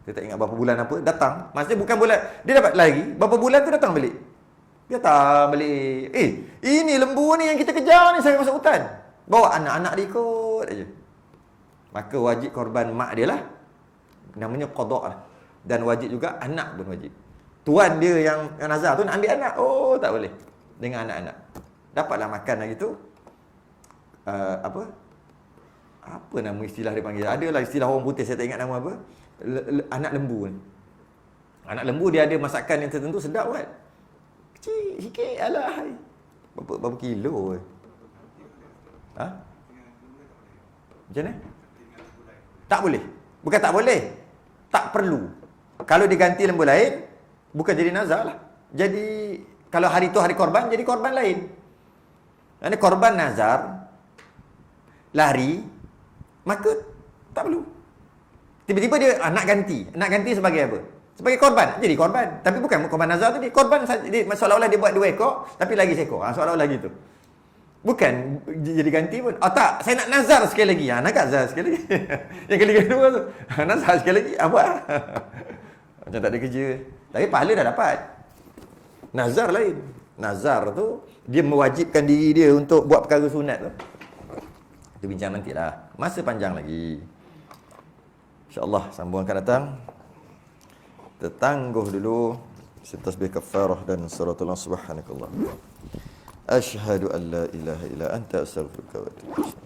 Dia tak ingat berapa bulan apa, datang. Maksudnya bukan bulan, dia dapat lagi, berapa bulan tu datang balik. Dia datang balik. Ini lembu ni yang kita kejar ni, saya masuk hutan. Bawa anak-anak dia ikut aja. Maka wajib korban mak dia lah. Namanya qada' lah. Dan wajib juga anak pun wajib. Tuan dia yang nazar tu nak ambil anak. Tak boleh. Dengan anak-anak. Dapatlah makan lagi tu. Apa nama istilah dia panggil? Adalah istilah orang putih, saya tak ingat nama apa. Anak lembu ni. Anak lembu dia ada masakan yang tertentu, sedap kan? Kecil sikit, alah. Berapa kilo ke? Macam mana? Tak boleh. Bukan tak boleh, tak perlu. Kalau diganti lembu lain, bukan jadi nazar lah. Jadi kalau hari tu hari korban, jadi korban lain. Ini korban nazar, lari, maka tak perlu. Tiba-tiba dia nak ganti sebagai apa? Sebagai korban, jadi korban. Tapi bukan korban nazar tadi, korban seolah-olah dia buat 2 ekor, tapi lagi seekor. Seolah-olah gitu. Bukan jadi ganti pun. Tak, saya nak nazar sekali lagi. Nak nazar sekali lagi. Yang kali kedua tu, nazar sekali lagi. Apa? Macam tak ada kerja. Tapi pahala dah dapat. Nazar lain. Nazar tu, dia mewajibkan diri dia untuk buat perkara sunat tu. Itu bincang nantilah. Masa panjang lagi. InsyaAllah sambung akan datang. Kita tangguh dulu tasbih kafarah dan suratul subhanakallah. Asyhadu an la ilaha illa anta astaghfiruka wa atubu ilaik.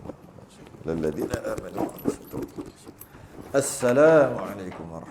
Lilladzina amanu. Assalamualaikum warahmatullahi wabarakatuh.